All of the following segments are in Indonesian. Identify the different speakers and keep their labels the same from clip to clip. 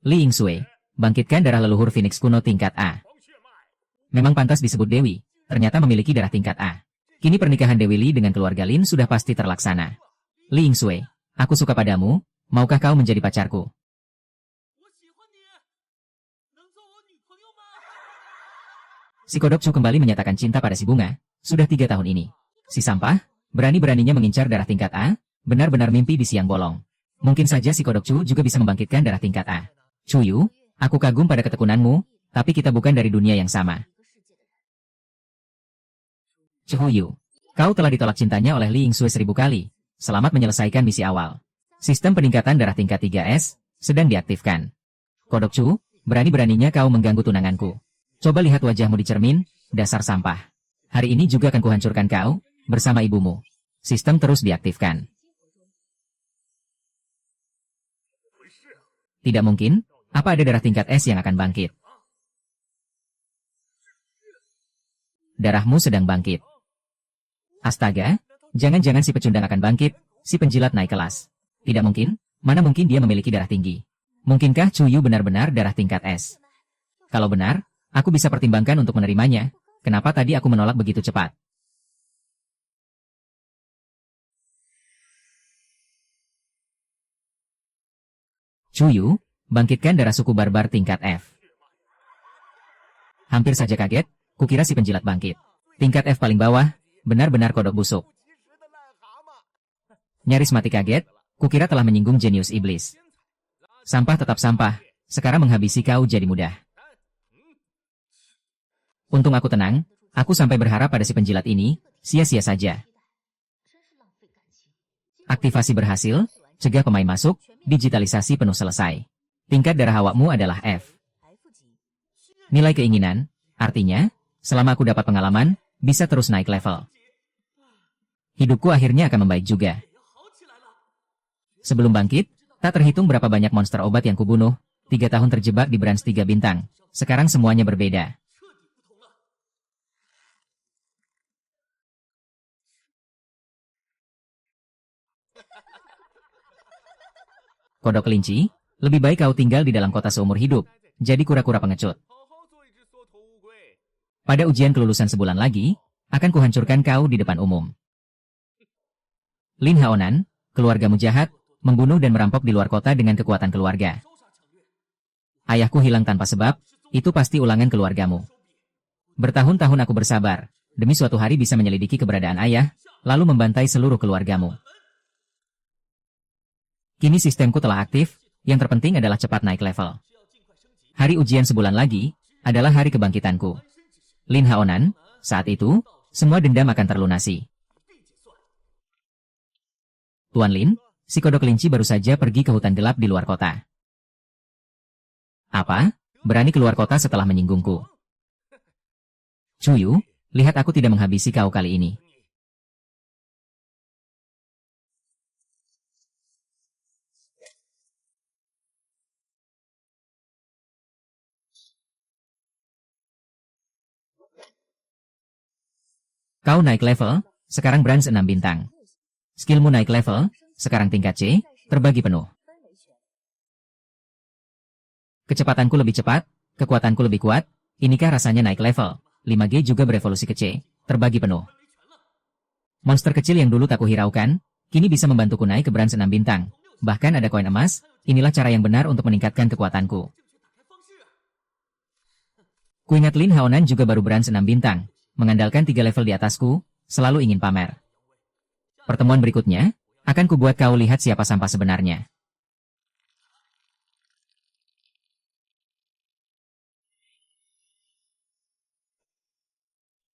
Speaker 1: Li Yingsui, bangkitkan darah leluhur Phoenix kuno tingkat A. Memang pantas disebut Dewi, ternyata memiliki darah tingkat A. Kini pernikahan Dewi Li dengan keluarga Lin sudah pasti terlaksana. Li Yingsui, aku suka padamu, maukah kau menjadi pacarku? Si Kodok Chu kembali menyatakan cinta pada si bunga, sudah 3 tahun ini. Si sampah, berani-beraninya mengincar darah tingkat A, benar-benar mimpi di siang bolong. Mungkin saja si Kodok Chu juga bisa membangkitkan darah tingkat A. Chuyu, aku kagum pada ketekunanmu, tapi kita bukan dari dunia yang sama. Chuyu, kau telah ditolak cintanya oleh Li Yingsui 1000 kali. Selamat menyelesaikan misi awal. Sistem peningkatan darah tingkat 3S sedang diaktifkan. Kodok Chu, berani-beraninya kau mengganggu tunanganku. Coba lihat wajahmu di cermin, dasar sampah. Hari ini juga akan kuhancurkan kau, bersama ibumu. Sistem terus diaktifkan. Tidak mungkin, apa ada darah tingkat S yang akan bangkit? Darahmu sedang bangkit. Astaga, jangan-jangan si pecundang akan bangkit, si penjilat naik kelas. Tidak mungkin, mana mungkin dia memiliki darah tinggi. Mungkinkah Chuyu benar-benar darah tingkat S? Kalau benar, aku bisa pertimbangkan untuk menerimanya. Kenapa tadi aku menolak begitu cepat? Chuyu, bangkitkan darah suku barbar tingkat F. Hampir saja kaget, kukira si penjilat bangkit. Tingkat F paling bawah, benar-benar kodok busuk. Nyaris mati kaget, kukira telah menyinggung jenius iblis. Sampah tetap sampah, sekarang menghabisi kau jadi mudah. Untung aku tenang, aku sampai berharap pada si penjilat ini, sia-sia saja. Aktivasi berhasil, cegah pemain masuk, digitalisasi penuh selesai. Tingkat darah awakmu adalah F. Nilai keinginan, artinya, selama aku dapat pengalaman, bisa terus naik level. Hidupku akhirnya akan membaik juga. Sebelum bangkit, tak terhitung berapa banyak monster obat yang kubunuh, 3 tahun terjebak di branch 3 bintang. Sekarang semuanya berbeda. Kodok kelinci, lebih baik kau tinggal di dalam kota seumur hidup, jadi kura-kura pengecut. Pada ujian kelulusan sebulan lagi, akan kuhancurkan kau di depan umum. Lin Haonan, keluargamu jahat, membunuh dan merampok di luar kota dengan kekuatan keluarga. Ayahku hilang tanpa sebab, itu pasti ulangan keluargamu. Bertahun-tahun aku bersabar, demi suatu hari bisa menyelidiki keberadaan ayah, lalu membantai seluruh keluargamu. Kini sistemku telah aktif, yang terpenting adalah cepat naik level. Hari ujian sebulan lagi, adalah hari kebangkitanku. Lin Haonan, saat itu, semua dendam akan terlunasi. Tuan Lin, si kodok kelinci baru saja pergi ke hutan gelap di luar kota. Apa? Berani keluar kota setelah menyinggungku? Chuyu, lihat aku tidak menghabisi kau kali ini. Kau naik level, sekarang branch 6 bintang. Skillmu naik level, sekarang tingkat C, terbagi penuh. Kecepatanku lebih cepat, kekuatanku lebih kuat, inikah rasanya naik level. 5G juga berevolusi ke C, terbagi penuh. Monster kecil yang dulu tak kuhiraukan, kini bisa membantuku naik ke branch 6 bintang. Bahkan ada koin emas, inilah cara yang benar untuk meningkatkan kekuatanku. Kuingat Lin Haonan juga baru branch 6 bintang. Mengandalkan 3 level di atasku, selalu ingin pamer. Pertemuan berikutnya, akan kubuat kau lihat siapa sampah sebenarnya.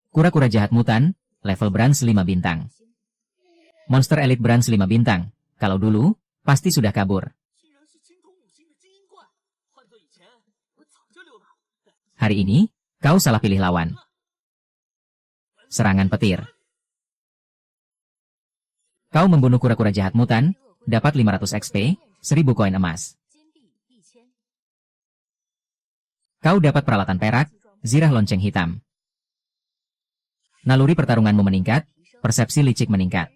Speaker 1: Kura-kura jahat mutan, level branch 5 bintang. Monster elit branch 5 bintang, kalau dulu, pasti sudah kabur. Hari ini, kau salah pilih lawan. Serangan petir. Kau membunuh kura-kura jahat mutan, dapat 500 XP, 1000 koin emas. Kau dapat peralatan perak, zirah lonceng hitam. Naluri pertarunganmu meningkat, persepsi licik meningkat.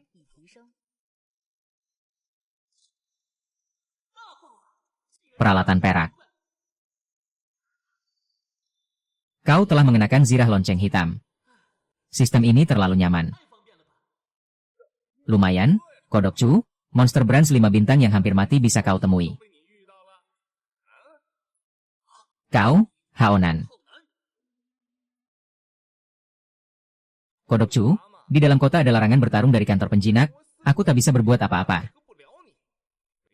Speaker 1: Peralatan perak. Kau telah mengenakan zirah lonceng hitam. Sistem ini terlalu nyaman. Lumayan, Kodok Chu, monster Brands 5 bintang yang hampir mati bisa kau temui. Kau, Haonan. Kodok Chu, di dalam kota ada larangan bertarung dari kantor penjinak, aku tak bisa berbuat apa-apa.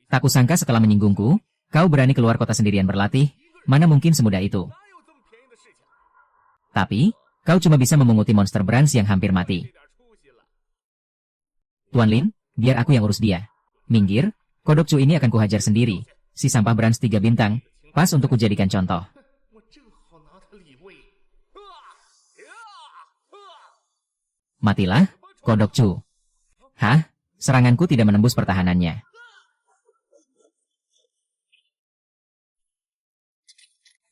Speaker 1: Tak kusangka setelah menyinggungku, kau berani keluar kota sendirian berlatih, mana mungkin semudah itu. Tapi, kau cuma bisa memunguti monster Brands yang hampir mati. Tuan Lin, biar aku yang urus dia. Minggir, Kodok Chu ini akan kuhajar sendiri. Si sampah Brands 3 bintang, pas untuk kujadikan contoh. Matilah, Kodok Chu. Hah? Seranganku tidak menembus pertahanannya.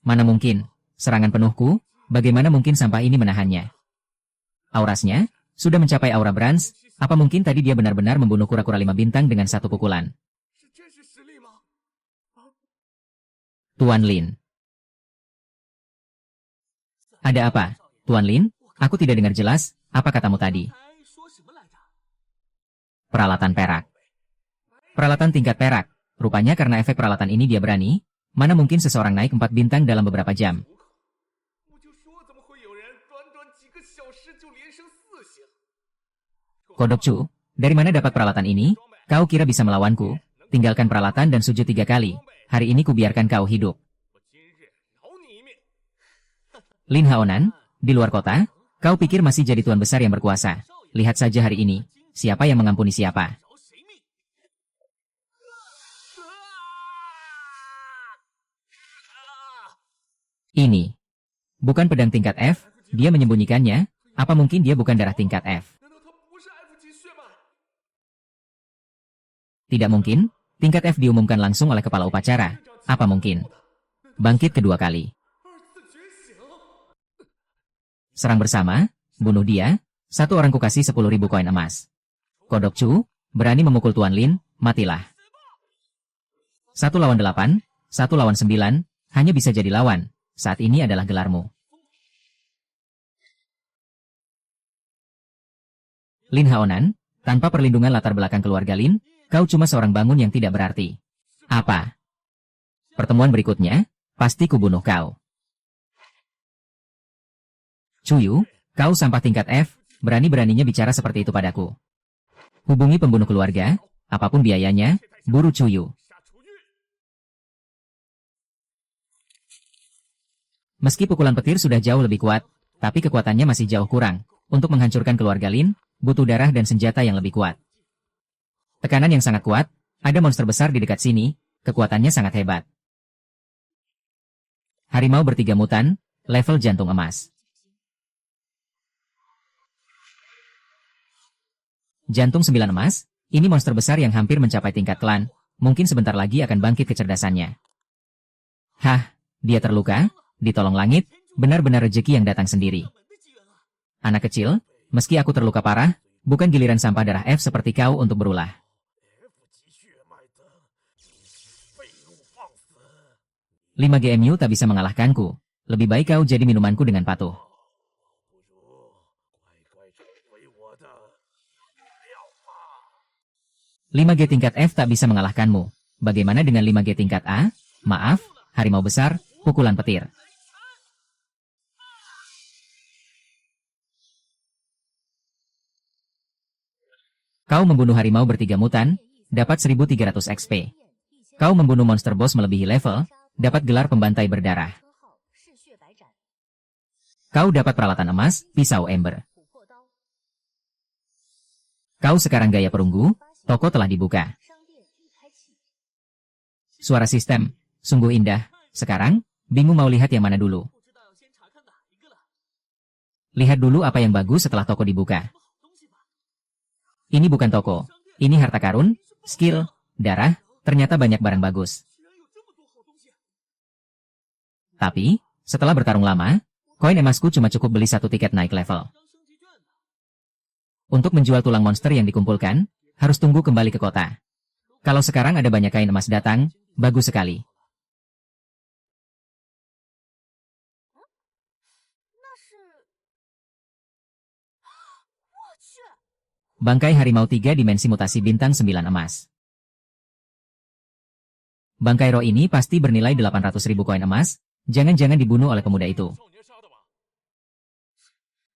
Speaker 1: Mana mungkin? Serangan penuhku, bagaimana mungkin sampah ini menahannya? Aurasnya, sudah mencapai aura Brands, apa mungkin tadi dia benar-benar membunuh kura-kura 5 bintang dengan satu pukulan? Tuan Lin. Ada apa, Tuan Lin? Aku tidak dengar jelas, apa katamu tadi? Peralatan perak. Peralatan tingkat perak. Rupanya karena efek peralatan ini dia berani, mana mungkin seseorang naik 4 bintang dalam beberapa jam. Kodok Chu, dari mana dapat peralatan ini? Kau kira bisa melawanku? Tinggalkan peralatan dan sujud 3 kali. Hari ini kubiarkan kau hidup. Lin Haonan, di luar kota, kau pikir masih jadi tuan besar yang berkuasa. Lihat saja hari ini, siapa yang mengampuni siapa. Ini bukan pedang tingkat F, dia menyembunyikannya. Apa mungkin dia bukan darah tingkat F? Tidak mungkin, tingkat F diumumkan langsung oleh kepala upacara. Apa mungkin? Bangkit kedua kali. Serang bersama, bunuh dia, satu orang kukasih 10.000 koin emas. Kodok Chu, berani memukul Tuan Lin, matilah. 1 lawan 8, 1 lawan 9, hanya bisa jadi lawan. Saat ini adalah gelarmu. Lin Haonan, tanpa perlindungan latar belakang keluarga Lin, kau cuma seorang bangun yang tidak berarti. Apa? Pertemuan berikutnya, pasti kubunuh kau. Chuyu, kau sampah tingkat F, berani-beraninya bicara seperti itu padaku. Hubungi pembunuh keluarga, apapun biayanya, buru Chuyu. Meski pukulan petir sudah jauh lebih kuat, tapi kekuatannya masih jauh kurang. Untuk menghancurkan keluarga Lin, butuh darah dan senjata yang lebih kuat. Tekanan yang sangat kuat, ada monster besar di dekat sini, kekuatannya sangat hebat. Harimau bertiga mutan, level jantung emas. Jantung 9 emas, ini monster besar yang hampir mencapai tingkat klan, mungkin sebentar lagi akan bangkit kecerdasannya. Hah, dia terluka? Ditolong langit, benar-benar rezeki yang datang sendiri. Anak kecil, meski aku terluka parah, bukan giliran sampah darah F seperti kau untuk berulah. Lima GMU tak bisa mengalahkanku. Lebih baik kau jadi minumanku dengan patuh. Lima G tingkat F tak bisa mengalahkanmu. Bagaimana dengan 5G tingkat A? Maaf, harimau besar, pukulan petir. Kau membunuh harimau bertiga mutan, dapat 1300 XP. Kau membunuh monster boss melebihi level, dapat gelar pembantai berdarah. Kau dapat peralatan emas, pisau ember. Kau sekarang gaya perunggu, toko telah dibuka. Suara sistem, sungguh indah. Sekarang, bingung mau lihat yang mana dulu. Lihat dulu apa yang bagus setelah toko dibuka. Ini bukan toko, ini harta karun, skill, darah, ternyata banyak barang bagus. Tapi, setelah bertarung lama, koin emasku cuma cukup beli 1 tiket naik level. Untuk menjual tulang monster yang dikumpulkan, harus tunggu kembali ke kota. Kalau sekarang ada banyak kain emas datang, bagus sekali. Bangkai harimau 3 dimensi mutasi bintang 9 emas. Bangkai roh ini pasti bernilai 800.000 koin emas, jangan-jangan dibunuh oleh pemuda itu.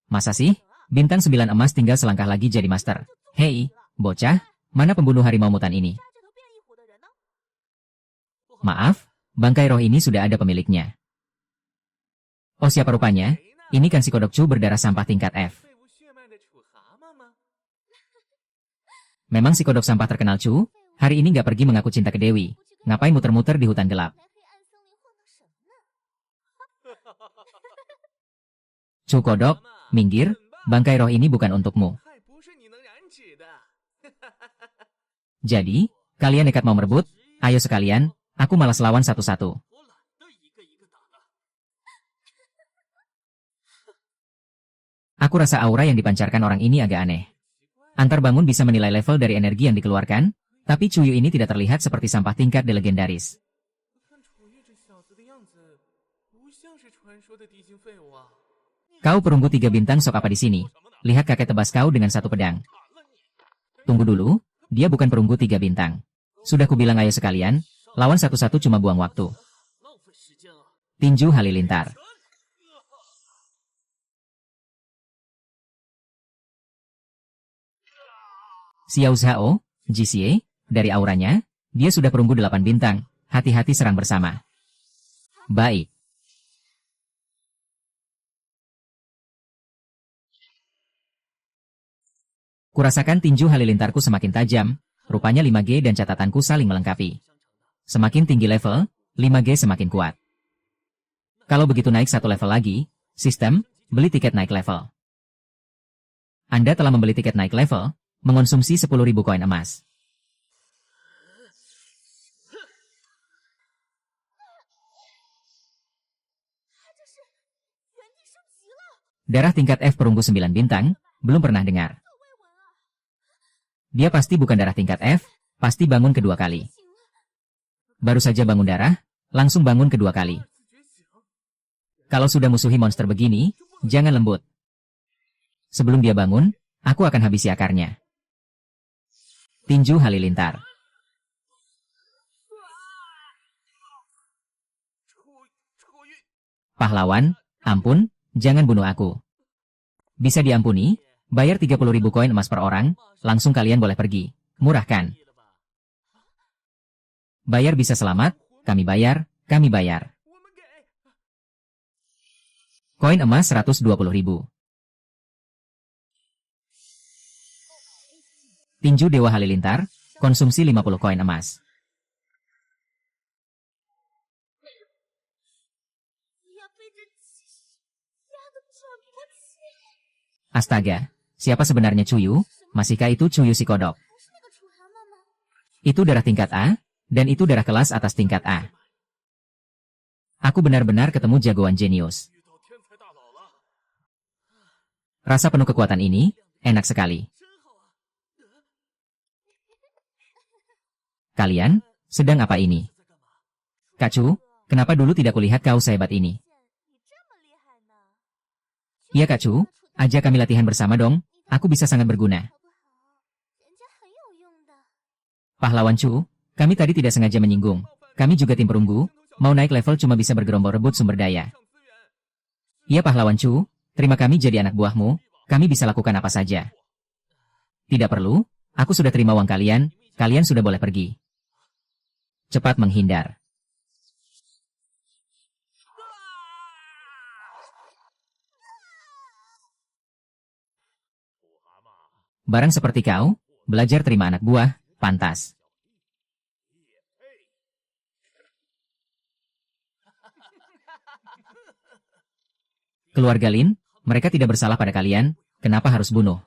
Speaker 1: Masa sih? Bintang 9 emas tinggal selangkah lagi jadi master. Hei, bocah, mana pembunuh harimau mutan ini? Maaf, bangkai roh ini sudah ada pemiliknya. Oh siapa rupanya? Ini kan si kodok Chu berdarah sampah tingkat F. Memang si kodok sampah terkenal Chu, hari ini nggak pergi mengaku cinta ke Dewi. Ngapain muter-muter di hutan gelap? Chu kodok, minggir, bangkai roh ini bukan untukmu. Jadi, kalian nekat mau merebut? Ayo sekalian, aku malas lawan satu-satu. Aku rasa aura yang dipancarkan orang ini agak aneh. Antar bangun bisa menilai level dari energi yang dikeluarkan, tapi Cuyu ini tidak terlihat seperti sampah tingkat de legendaris. Kau perunggu 3 bintang sok apa di sini? Lihat kakek tebas kau dengan 1 pedang. Tunggu dulu, dia bukan perunggu 3 bintang. Sudah kubilang ayo sekalian, lawan satu-satu cuma buang waktu. Tinju Halilintar. Xiao Zhao, Jixie, dari auranya, dia sudah perunggu 8 bintang, hati-hati serang bersama. Baik. Kurasakan tinju halilintarku semakin tajam, rupanya 5G dan catatanku saling melengkapi. Semakin tinggi level, 5G semakin kuat. Kalau begitu naik 1 level lagi, sistem, beli tiket naik level. Anda telah membeli tiket naik level, mengonsumsi 10.000 koin emas. Darah tingkat F perunggu 9 bintang, belum pernah dengar. Dia pasti bukan darah tingkat F, pasti bangun kedua kali. Baru saja bangun darah, langsung bangun kedua kali. Kalau sudah musuhi monster begini, jangan lembut. Sebelum dia bangun, aku akan habisi akarnya. Tinju Halilintar. Pahlawan, ampun, jangan bunuh aku. Bisa diampuni, bayar 30.000 koin emas per orang, langsung kalian boleh pergi. Murah kan? Bayar bisa selamat, kami bayar, kami bayar. Koin emas 120.000. Tinju Dewa Halilintar, konsumsi 50 koin emas. Astaga, siapa sebenarnya Cuyu? Masihkah itu Cuyu si kodok? Itu darah tingkat A, dan itu darah kelas atas tingkat A. Aku benar-benar ketemu jagoan jenius. Rasa penuh kekuatan ini, enak sekali. Kalian, sedang apa ini? Kak Chu, kenapa dulu tidak kulihat kau sehebat ini? Iya Kak Chu, ajak kami latihan bersama dong, aku bisa sangat berguna. Pahlawan Chu, kami tadi tidak sengaja menyinggung. Kami juga tim perunggu, mau naik level cuma bisa bergerombol rebut sumber daya. Iya Pahlawan Chu, terima kami jadi anak buahmu, kami bisa lakukan apa saja. Tidak perlu, aku sudah terima uang kalian, kalian sudah boleh pergi. Cepat menghindar. Barang seperti kau, belajar terima anak buah, pantas. Keluarga Lin, mereka tidak bersalah pada kalian, kenapa harus bunuh?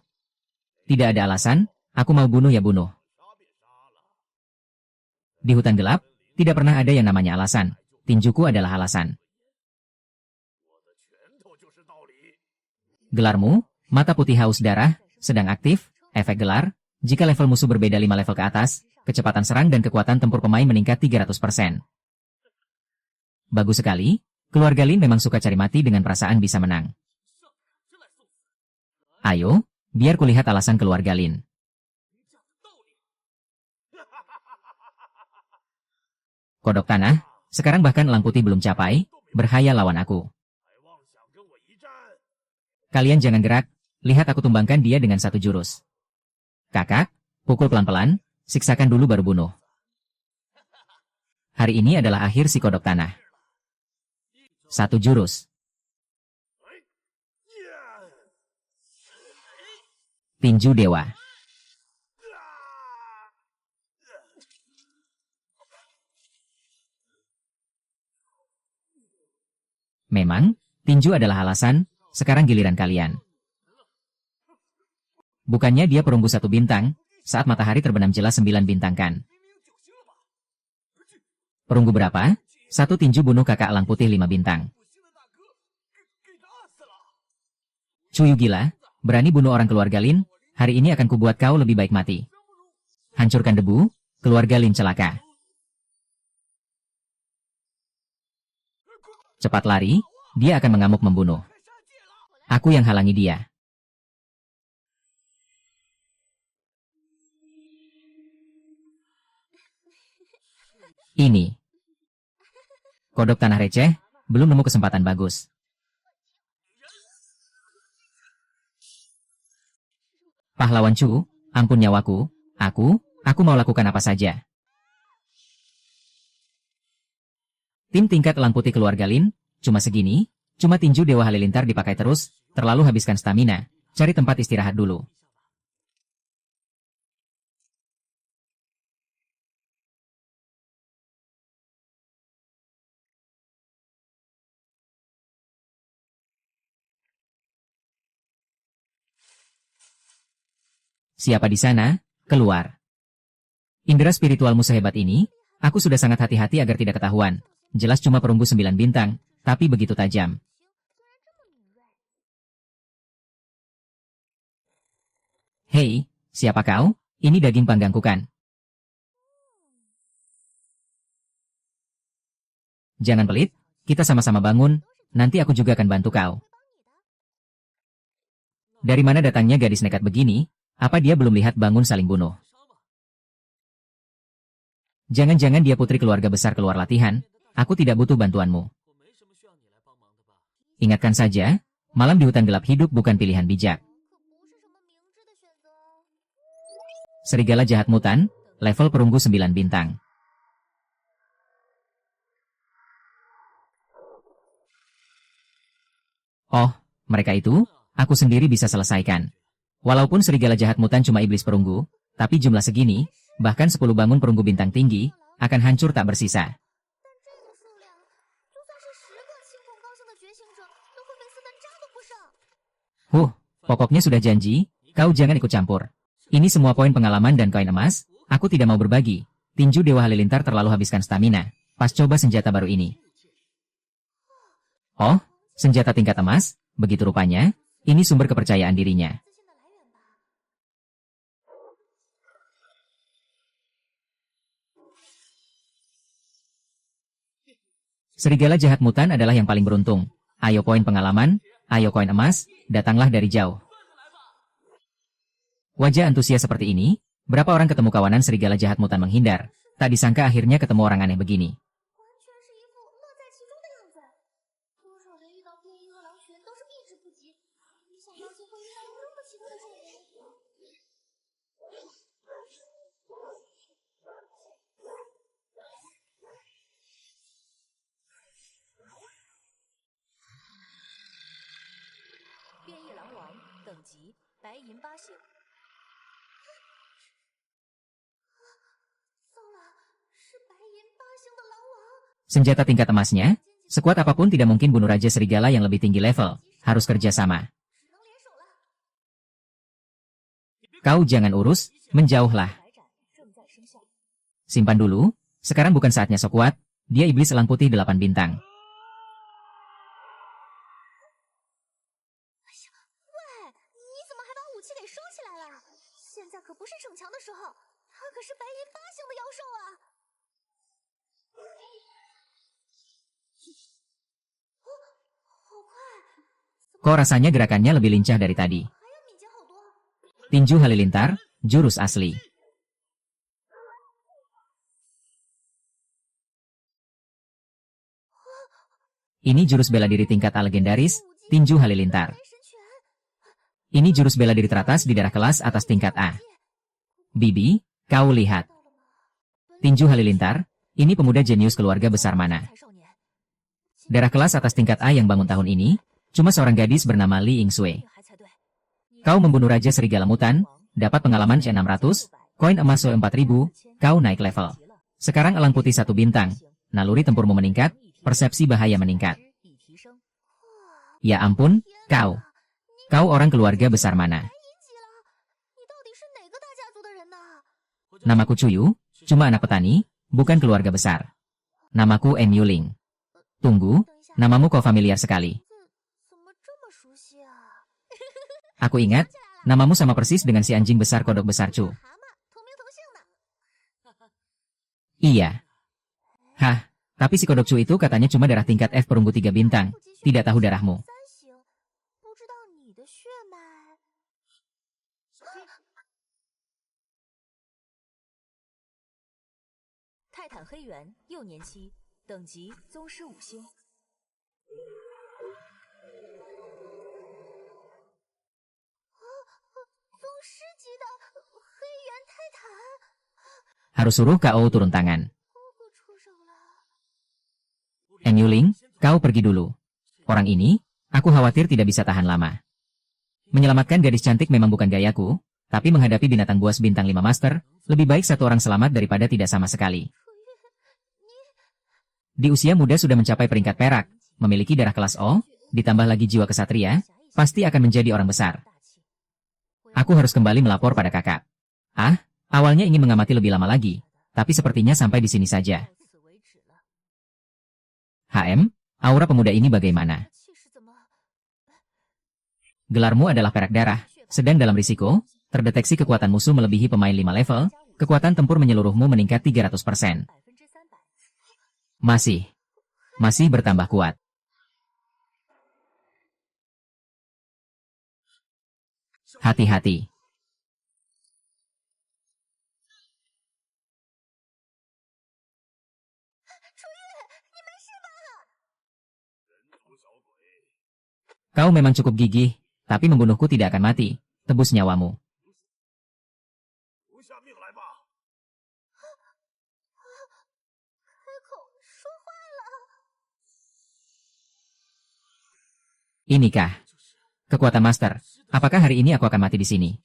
Speaker 1: Tidak ada alasan, aku mau bunuh ya bunuh. Di hutan gelap, tidak pernah ada yang namanya alasan. Tinjuku adalah alasan. Gelarmu, mata putih haus darah, sedang aktif, efek gelar, jika level musuh berbeda 5 level ke atas, kecepatan serang dan kekuatan tempur pemain meningkat 300%. Bagus sekali, keluarga Lin memang suka cari mati dengan perasaan bisa menang. Ayo, biar kulihat alasan keluarga Lin. Kodok tanah, sekarang bahkan elang putih belum capai, berhayal lawan aku. Kalian jangan gerak, lihat aku tumbangkan dia dengan satu jurus. Kakak, pukul pelan-pelan, siksakan dulu baru bunuh. Hari ini adalah akhir si kodok tanah. Satu jurus. Tinju dewa. Memang, tinju adalah alasan, sekarang giliran kalian. Bukannya dia perunggu 1 bintang, saat matahari terbenam jelas 9 bintang kan? Perunggu berapa? 1 tinju bunuh kakak elang putih 5 bintang. Cuyu gila, berani bunuh orang keluarga Lin, hari ini akan kubuat kau lebih baik mati. Hancurkan debu, keluarga Lin celaka. Cepat lari, dia akan mengamuk membunuh. Aku yang halangi dia. Ini. Kodok tanah receh, belum nemu kesempatan bagus. Pahlawan Chu, ampun nyawaku, aku mau lakukan apa saja. Tim tingkat elang putih keluarga Lin, cuma segini, cuma tinju Dewa Halilintar dipakai terus, terlalu habiskan stamina, cari tempat istirahat dulu. Siapa di sana? Keluar. Indera spiritualmu sehebat ini, aku sudah sangat hati-hati agar tidak ketahuan. Jelas cuma perunggu 9 bintang, tapi begitu tajam. Hei, siapa kau? Ini daging panggangku kan? Jangan pelit, kita sama-sama bangun, nanti aku juga akan bantu kau. Dari mana datangnya gadis nekat begini? Apa dia belum lihat bangun saling bunuh? Jangan-jangan dia putri keluarga besar keluar latihan, aku tidak butuh bantuanmu. Ingatkan saja, malam di hutan gelap hidup bukan pilihan bijak. Serigala jahat mutan, level perunggu 9 bintang. Oh, mereka itu, aku sendiri bisa selesaikan. Walaupun serigala jahat mutan cuma iblis perunggu, tapi jumlah segini, bahkan 10 bangun perunggu bintang tinggi, akan hancur tak bersisa. Pokoknya sudah janji, kau jangan ikut campur. Ini semua poin pengalaman dan koin emas, aku tidak mau berbagi. Tinju Dewa Halilintar terlalu habiskan stamina, pas coba senjata baru ini. Oh, senjata tingkat emas, begitu rupanya, ini sumber kepercayaan dirinya. Serigala jahat mutan adalah yang paling beruntung. Ayo poin pengalaman, ayo koin emas, datanglah dari jauh. Wajah antusias seperti ini, berapa orang ketemu kawanan serigala jahat mutan menghindar, tak disangka akhirnya ketemu orang aneh begini. Senjata tingkat emasnya, sekuat apapun tidak mungkin bunuh Raja Serigala yang lebih tinggi level, harus kerjasama. Kau jangan urus, menjauhlah. Simpan dulu, sekarang bukan saatnya sok kuat, dia iblis elang putih 8 bintang. Kok rasanya gerakannya lebih lincah dari tadi? Tinju Halilintar, jurus asli. Ini jurus bela diri tingkat A legendaris, Tinju Halilintar. Ini jurus bela diri teratas di darah kelas atas tingkat A. Bibi, kau lihat. Tinju Halilintar, ini pemuda jenius keluarga besar mana? Darah kelas atas tingkat A yang bangun tahun ini, cuma seorang gadis bernama Li Yingsui. Kau membunuh Raja Serigala Mutan, dapat pengalaman C600, koin emas So4000, kau naik level. Sekarang elang putih 1 bintang, naluri tempurmu meningkat, persepsi bahaya meningkat. Ya ampun, kau. Kau orang keluarga besar mana? Namaku Cuyu, cuma anak petani, bukan keluarga besar. Namaku En Yuling. Tunggu, namamu kok familiar sekali. Aku ingat, namamu sama persis dengan si anjing besar kodok besar Cu. Iya. Hah, tapi si kodok Cu itu katanya cuma darah tingkat F perunggu 3 bintang, tidak tahu darahmu. Harus suruh KO turun tangan. En Yuling, kau pergi dulu. Orang ini, aku khawatir tidak bisa tahan lama. Menyelamatkan gadis cantik memang bukan gayaku, tapi menghadapi binatang buas bintang 5 master, lebih baik satu orang selamat daripada tidak sama sekali. Di usia muda sudah mencapai peringkat perak, memiliki darah kelas O, ditambah lagi jiwa kesatria, pasti akan menjadi orang besar. Aku harus kembali melapor pada kakak. Ah, awalnya ingin mengamati lebih lama lagi, tapi sepertinya sampai di sini saja. HM, aura pemuda ini bagaimana? Gelarmu adalah perak darah, sedang dalam risiko, terdeteksi kekuatan musuh melebihi pemain 5 level, kekuatan tempur menyeluruhmu meningkat 300%. Masih bertambah kuat. Hati-hati. Kau memang cukup gigih, tapi membunuhku tidak akan mati. Tebus nyawamu. Inikah kekuatan master? Apakah hari ini aku akan mati di sini?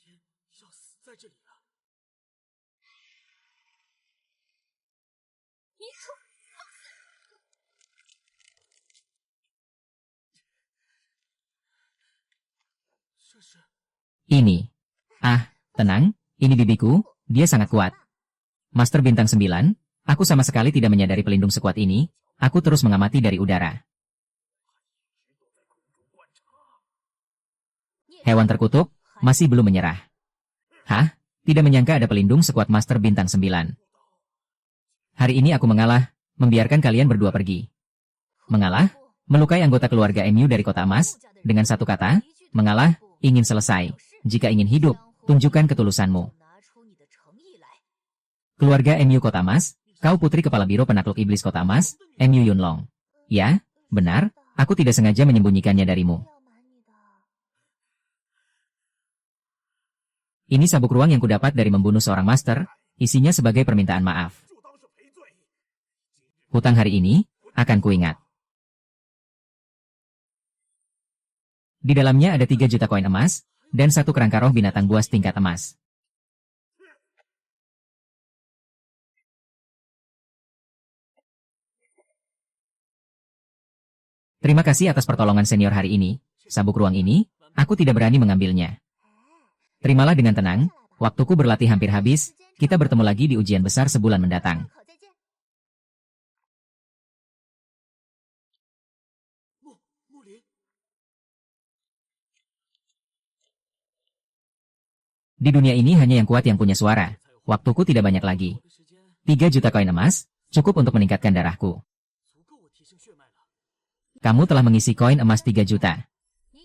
Speaker 1: Ini. Ah, tenang, ini bibiku, dia sangat kuat. Master bintang 9, aku sama sekali tidak menyadari pelindung sekuat ini, aku terus mengamati dari udara. Hewan terkutuk, masih belum menyerah. Hah? Tidak menyangka ada pelindung sekuat Master bintang 9. Hari ini aku mengalah, membiarkan kalian berdua pergi. Mengalah? Melukai anggota keluarga MU dari Kota Emas, dengan satu kata, mengalah, ingin selesai. Jika ingin hidup, tunjukkan ketulusanmu. Keluarga MU Kota Emas, kau putri kepala biro penakluk iblis Kota Emas, MU Yunlong. Ya, benar, aku tidak sengaja menyembunyikannya darimu. Ini sabuk ruang yang kudapat dari membunuh seorang master, isinya sebagai permintaan maaf. Hutang hari ini, akan kuingat. Di dalamnya ada 3 juta koin emas, dan 1 kerangka roh binatang buas tingkat emas. Terima kasih atas pertolongan senior hari ini. Sabuk ruang ini, aku tidak berani mengambilnya. Terimalah dengan tenang, waktuku berlatih hampir habis, kita bertemu lagi di ujian besar sebulan mendatang. Di dunia ini hanya yang kuat yang punya suara. Waktuku tidak banyak lagi. 3 juta koin emas, cukup untuk meningkatkan darahku. Kamu telah mengisi koin emas 3 juta.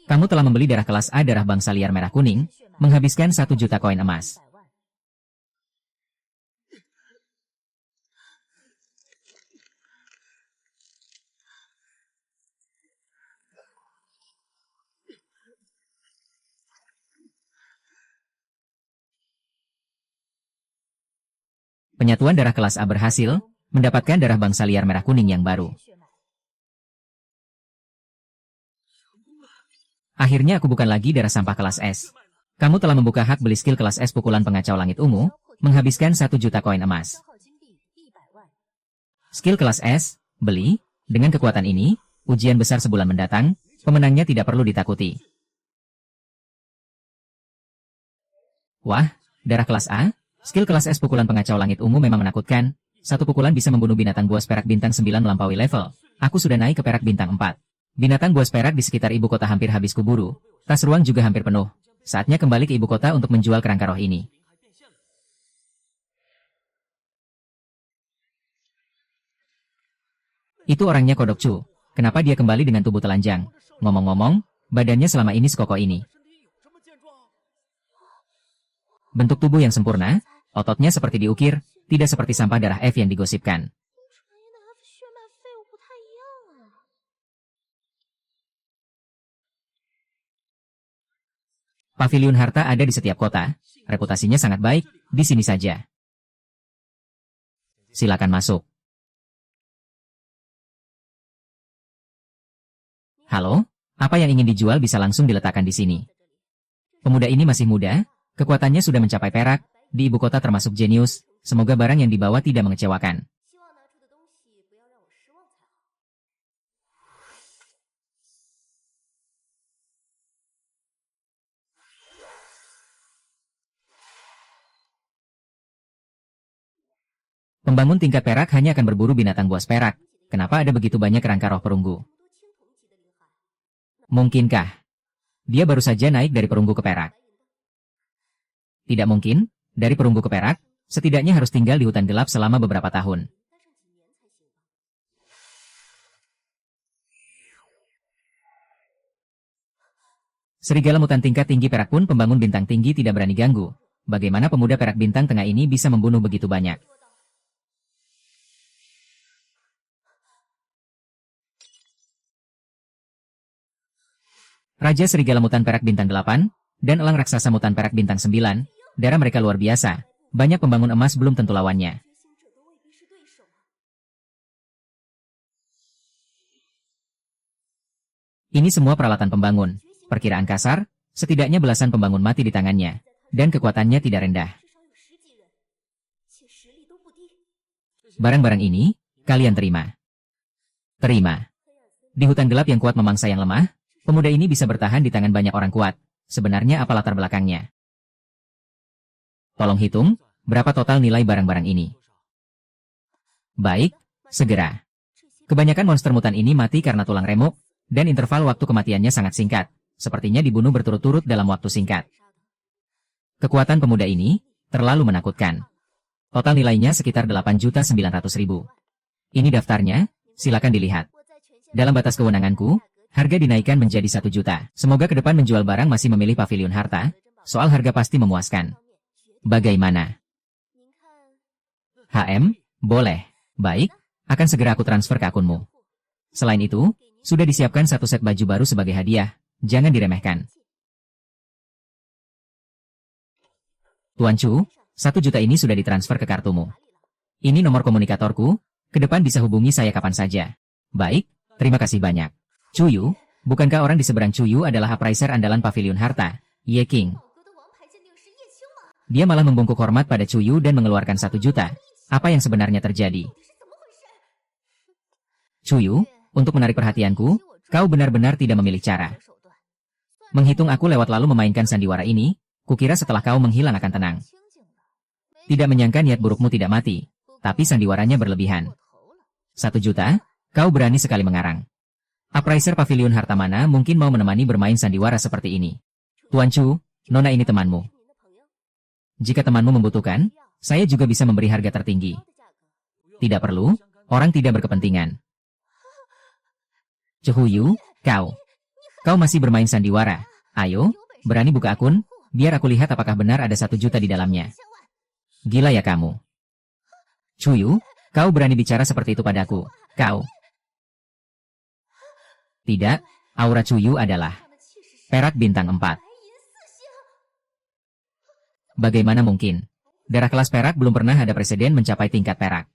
Speaker 1: Kamu telah membeli darah kelas A darah bangsa liar merah kuning, menghabiskan 1 juta koin emas. Penyatuan darah kelas A berhasil, mendapatkan darah bangsa liar merah kuning yang baru. Akhirnya aku bukan lagi darah sampah kelas S. Kamu telah membuka hak beli skill kelas S pukulan pengacau langit ungu, menghabiskan 1 juta koin emas. Skill kelas S, beli, dengan kekuatan ini, ujian besar sebulan mendatang, pemenangnya tidak perlu ditakuti. Wah, darah kelas A, skill kelas S pukulan pengacau langit ungu memang menakutkan, satu pukulan bisa membunuh binatang buas perak bintang 9 melampaui level, aku sudah naik ke perak bintang 4. Binatang buas perak di sekitar ibu kota hampir habis kuburu, tas ruang juga hampir penuh, saatnya kembali ke ibu kota untuk menjual kerangka roh ini. Itu orangnya Kodok Chu. Kenapa dia kembali dengan tubuh telanjang? Ngomong-ngomong, badannya selama ini sekokoh ini. Bentuk tubuh yang sempurna, ototnya seperti diukir, tidak seperti sampah darah F yang digosipkan. Paviliun harta ada di setiap kota, reputasinya sangat baik, di sini saja. Silakan masuk. Halo, apa yang ingin dijual bisa langsung diletakkan di sini. Pemuda ini masih muda, kekuatannya sudah mencapai perak, di ibu kota termasuk jenius, semoga barang yang dibawa tidak mengecewakan. Pembangun tingkat perak hanya akan berburu binatang buas perak. Kenapa ada begitu banyak kerangka roh perunggu? Mungkinkah dia baru saja naik dari perunggu ke perak? Tidak mungkin, dari perunggu ke perak, setidaknya harus tinggal di hutan gelap selama beberapa tahun. Serigala mutan tingkat tinggi perak pun pembangun bintang tinggi tidak berani ganggu. Bagaimana pemuda perak bintang tengah ini bisa membunuh begitu banyak? Raja Serigala Mutan Perak Bintang 8, dan Elang Raksasa Mutan Perak Bintang 9, darah mereka luar biasa, banyak pembangun emas belum tentu lawannya. Ini semua peralatan pembangun, perkiraan kasar, setidaknya belasan pembangun mati di tangannya, dan kekuatannya tidak rendah. Barang-barang ini, kalian terima. Terima. Di hutan gelap yang kuat memangsa yang lemah, pemuda ini bisa bertahan di tangan banyak orang kuat. Sebenarnya apa latar belakangnya? Tolong hitung, berapa total nilai barang-barang ini? Baik, segera. Kebanyakan monster mutan ini mati karena tulang remuk, dan interval waktu kematiannya sangat singkat. Sepertinya dibunuh berturut-turut dalam waktu singkat. Kekuatan pemuda ini terlalu menakutkan. Total nilainya sekitar 8.900.000. Ini daftarnya, silakan dilihat. Dalam batas kewenanganku, harga dinaikkan menjadi 1 juta. Semoga ke depan menjual barang masih memilih paviliun harta, soal harga pasti memuaskan. Bagaimana? HM, boleh. Baik, akan segera aku transfer ke akunmu. Selain itu, sudah disiapkan 1 set baju baru sebagai hadiah, jangan diremehkan. Tuan Chu, 1 juta ini sudah ditransfer ke kartumu. Ini nomor komunikatorku, ke depan bisa hubungi saya kapan saja. Baik, terima kasih banyak. Chuyu, bukankah orang di seberang Chuyu adalah appraiser andalan paviliun harta, Ye King? Dia malah membungkuk hormat pada Chuyu dan mengeluarkan 1 juta. Apa yang sebenarnya terjadi? Chuyu, untuk menarik perhatianku, kau benar-benar tidak memilih cara. Menghitung aku lewat lalu memainkan sandiwara ini, kukira setelah kau menghilang akan tenang. Tidak menyangka niat burukmu tidak mati, tapi sandiwaranya berlebihan. 1 juta, kau berani sekali mengarang. Appraiser paviliun harta mana mungkin mau menemani bermain sandiwara seperti ini? Tuan Chu, nona ini temanmu. Jika temanmu membutuhkan, saya juga bisa memberi harga tertinggi. Tidak perlu, orang tidak berkepentingan. Chuyu, kau masih bermain sandiwara. Ayo, berani buka akun, biar aku lihat apakah benar ada 1 juta di dalamnya. Gila ya kamu. Chuyu, kau berani bicara seperti itu padaku. Tidak, aura Chuyu adalah perak bintang 4. Bagaimana mungkin? Darah kelas perak belum pernah ada presiden mencapai tingkat perak.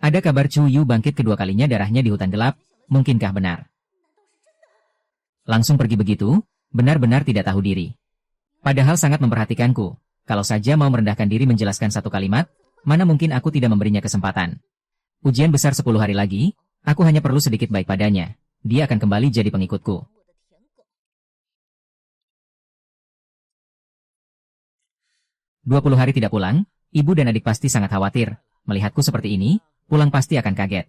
Speaker 1: Ada kabar Chu Yu bangkit kedua kalinya darahnya di hutan gelap, mungkinkah benar? Langsung pergi begitu, benar-benar tidak tahu diri. Padahal sangat memperhatikanku, kalau saja mau merendahkan diri menjelaskan satu kalimat, mana mungkin aku tidak memberinya kesempatan. Ujian besar 10 hari lagi, aku hanya perlu sedikit baik padanya, dia akan kembali jadi pengikutku. 20 hari tidak pulang, ibu dan adik pasti sangat khawatir. Melihatku seperti ini, pulang pasti akan kaget.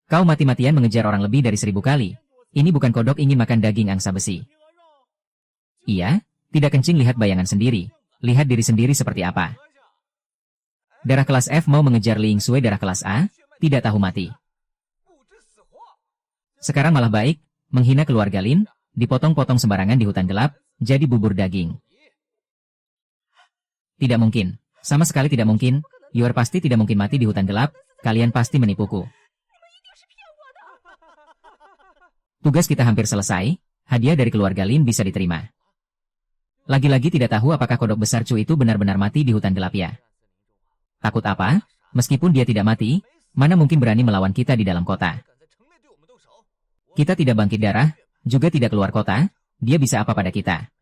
Speaker 1: Kau mati-matian mengejar orang lebih dari 1000 kali. Ini bukan kodok ingin makan daging angsa besi. Iya, tidak kencing lihat bayangan sendiri. Lihat diri sendiri seperti apa. Darah kelas F mau mengejar Li Yingsui darah kelas A, tidak tahu mati. Sekarang malah baik, menghina keluarga Lin, dipotong-potong sembarangan di hutan gelap, jadi bubur daging. Tidak mungkin, sama sekali tidak mungkin, Yuer pasti tidak mungkin mati di hutan gelap, kalian pasti menipuku. Tugas kita hampir selesai, hadiah dari keluarga Lin bisa diterima. Lagi-lagi tidak tahu apakah kodok besar Chu itu benar-benar mati di hutan gelap ya. Takut apa? Meskipun dia tidak mati, mana mungkin berani melawan kita di dalam kota. Kita tidak bangkit darah, juga tidak keluar kota, dia bisa apa pada kita?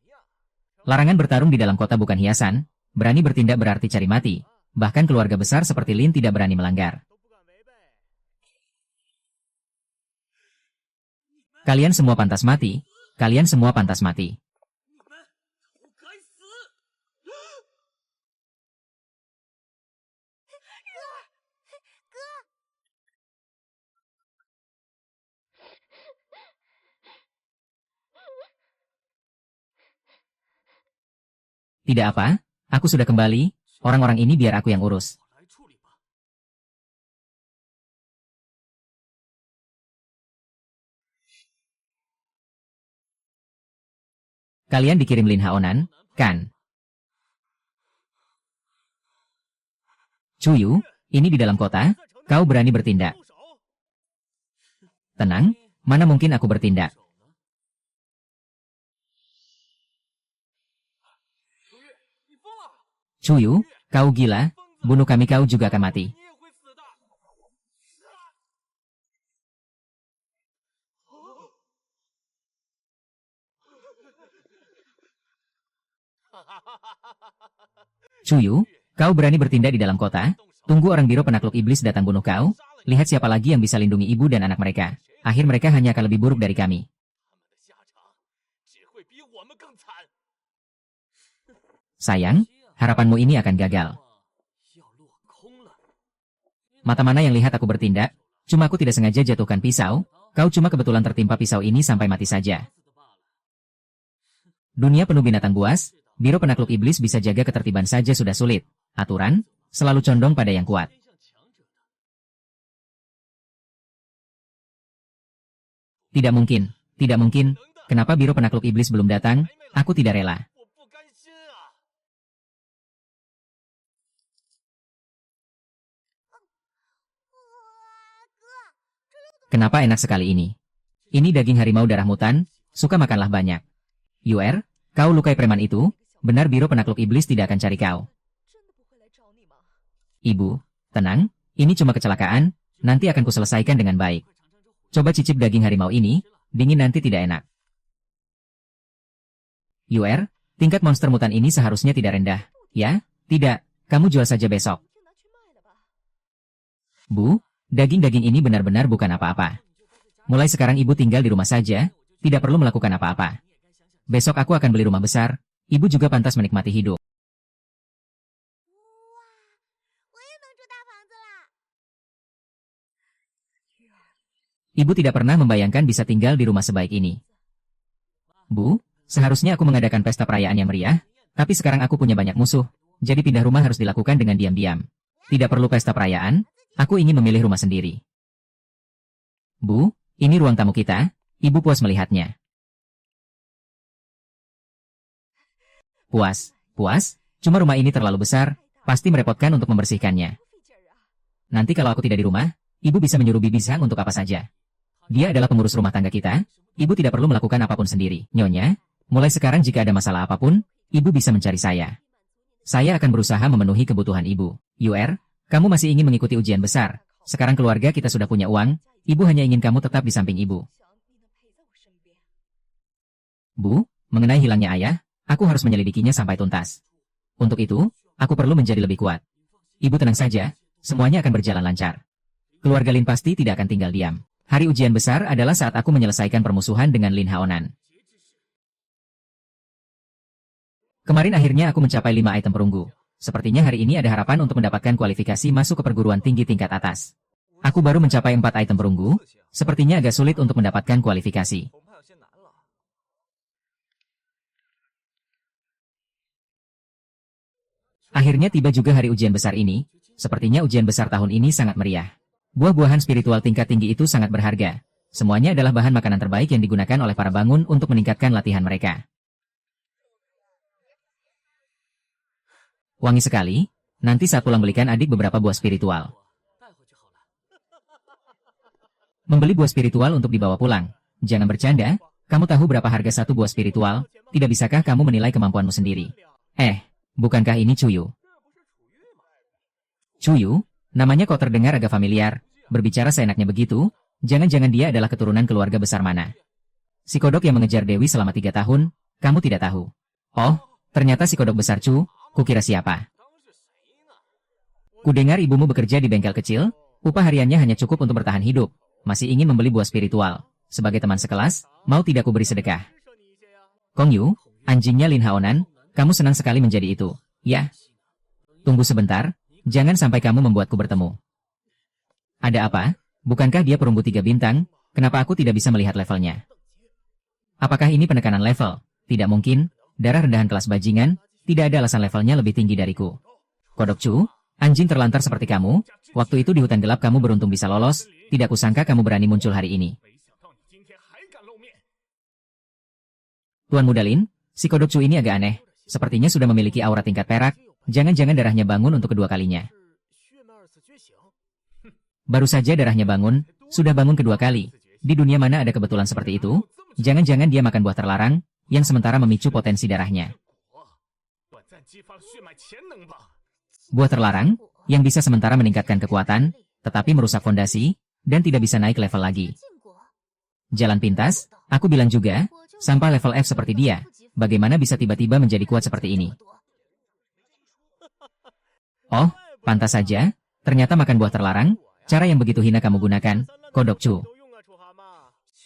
Speaker 1: Larangan bertarung di dalam kota bukan hiasan, berani bertindak berarti cari mati, bahkan keluarga besar seperti Lin tidak berani melanggar. Kalian semua pantas mati, kalian semua pantas mati. Tidak apa, aku sudah kembali, orang-orang ini biar aku yang urus. Kalian dikirim Lin Haonan, kan? Chu Yu, ini di dalam kota, kau berani bertindak. Tenang, mana mungkin aku bertindak. Chu Yu, kau gila, bunuh kami kau juga akan mati. Chu Yu, kau berani bertindak di dalam kota? Tunggu orang biro penakluk iblis datang bunuh kau, lihat siapa lagi yang bisa lindungi ibu dan anak mereka. Akhir mereka hanya akan lebih buruk dari kami. Sayang, harapanmu ini akan gagal. Mata mana yang lihat aku bertindak? Cuma aku tidak sengaja jatuhkan pisau, kau cuma kebetulan tertimpa pisau ini sampai mati saja. Dunia penuh binatang buas, biro penakluk iblis bisa jaga ketertiban saja sudah sulit. Aturan, selalu condong pada yang kuat. Tidak mungkin, tidak mungkin. Kenapa biro penakluk iblis belum datang? Aku tidak rela. Kenapa enak sekali ini? Ini daging harimau darah mutan, suka makanlah banyak. Yuer, kau lukai preman itu, benar biro penakluk iblis tidak akan cari kau. Ibu, tenang, ini cuma kecelakaan, nanti akan kuselesaikan dengan baik. Coba cicip daging harimau ini, dingin nanti tidak enak. Yuer, tingkat monster mutan ini seharusnya tidak rendah. Ya, tidak, kamu jual saja besok. Bu, daging-daging ini benar-benar bukan apa-apa. Mulai sekarang ibu tinggal di rumah saja, tidak perlu melakukan apa-apa. Besok aku akan beli rumah besar, ibu juga pantas menikmati hidup. Ibu tidak pernah membayangkan bisa tinggal di rumah sebaik ini. Bu, seharusnya aku mengadakan pesta perayaan yang meriah, tapi sekarang aku punya banyak musuh, jadi pindah rumah harus dilakukan dengan diam-diam. Tidak perlu pesta perayaan, aku ingin memilih rumah sendiri. Bu, ini ruang tamu kita, ibu puas melihatnya. Puas, puas, cuma rumah ini terlalu besar, Pasti merepotkan untuk membersihkannya. Nanti kalau aku tidak di rumah, ibu bisa menyuruh Bibi Zhang untuk apa saja. Dia adalah pengurus rumah tangga kita, ibu tidak perlu melakukan apapun sendiri. Nyonya, mulai sekarang jika ada masalah apapun, ibu bisa mencari saya. Saya akan berusaha memenuhi kebutuhan ibu. Yuer, kamu masih ingin mengikuti ujian besar. Sekarang keluarga kita sudah punya uang, ibu hanya ingin kamu tetap di samping ibu. Bu, mengenai hilangnya ayah, aku harus menyelidikinya sampai tuntas. Untuk itu, aku perlu menjadi lebih kuat. Ibu tenang saja, semuanya akan berjalan lancar. Keluarga Lin pasti tidak akan tinggal diam. Hari ujian besar adalah saat aku menyelesaikan permusuhan dengan Lin Haonan. Kemarin akhirnya aku mencapai 5 item perunggu. Sepertinya hari ini ada harapan untuk mendapatkan kualifikasi masuk ke perguruan tinggi tingkat atas. Aku baru mencapai 4 item perunggu, sepertinya agak sulit untuk mendapatkan kualifikasi. Akhirnya tiba juga hari ujian besar ini, sepertinya ujian besar tahun ini sangat meriah. Buah-buahan spiritual tingkat tinggi itu sangat berharga. Semuanya adalah bahan makanan terbaik yang digunakan oleh para bangun untuk meningkatkan latihan mereka. Wangi sekali, nanti saat pulang belikan adik beberapa buah spiritual. Membeli buah spiritual untuk dibawa pulang. Jangan bercanda, kamu tahu berapa harga satu buah spiritual, tidak bisakah kamu menilai kemampuanmu sendiri? Bukankah ini Cuyu? Cuyu? Namanya kok terdengar agak familiar, berbicara seenaknya begitu, jangan-jangan dia adalah keturunan keluarga besar mana? Si kodok yang mengejar Dewi selama 3 tahun, kamu tidak tahu. Oh, ternyata si kodok besar Cu, kukira siapa? Kudengar ibumu bekerja di bengkel kecil, upah hariannya hanya cukup untuk bertahan hidup, masih ingin membeli buah spiritual. Sebagai teman sekelas, mau tidak kuberi sedekah? Kong Yu, anjingnya Lin Haonan, kamu senang sekali menjadi itu, ya? Tunggu sebentar. Jangan sampai kamu membuatku bertemu. Ada apa? Bukankah dia perunggu 3 bintang? Kenapa aku tidak bisa melihat levelnya? Apakah ini penekanan level? Tidak mungkin. Darah rendahan kelas bajingan. Tidak ada alasan levelnya lebih tinggi dariku. Kodok Cu, anjing terlantar seperti kamu. Waktu itu di hutan gelap kamu beruntung bisa lolos. Tidak kusangka kamu berani muncul hari ini. Tuan Muda Lin, si Kodok Cu ini agak aneh. Sepertinya sudah memiliki aura tingkat perak. Jangan-jangan darahnya bangun untuk kedua kalinya. Baru saja darahnya bangun, sudah bangun kedua kali. Di dunia mana ada kebetulan seperti itu? Jangan-jangan dia makan buah terlarang, yang sementara memicu potensi darahnya. Buah terlarang, yang bisa sementara meningkatkan kekuatan, tetapi merusak fondasi, dan tidak bisa naik level lagi. Jalan pintas, aku bilang juga, sampah level F seperti dia, bagaimana bisa tiba-tiba menjadi kuat seperti ini? Oh, pantas saja, ternyata makan buah terlarang, cara yang begitu hina kamu gunakan, Kodok Cu.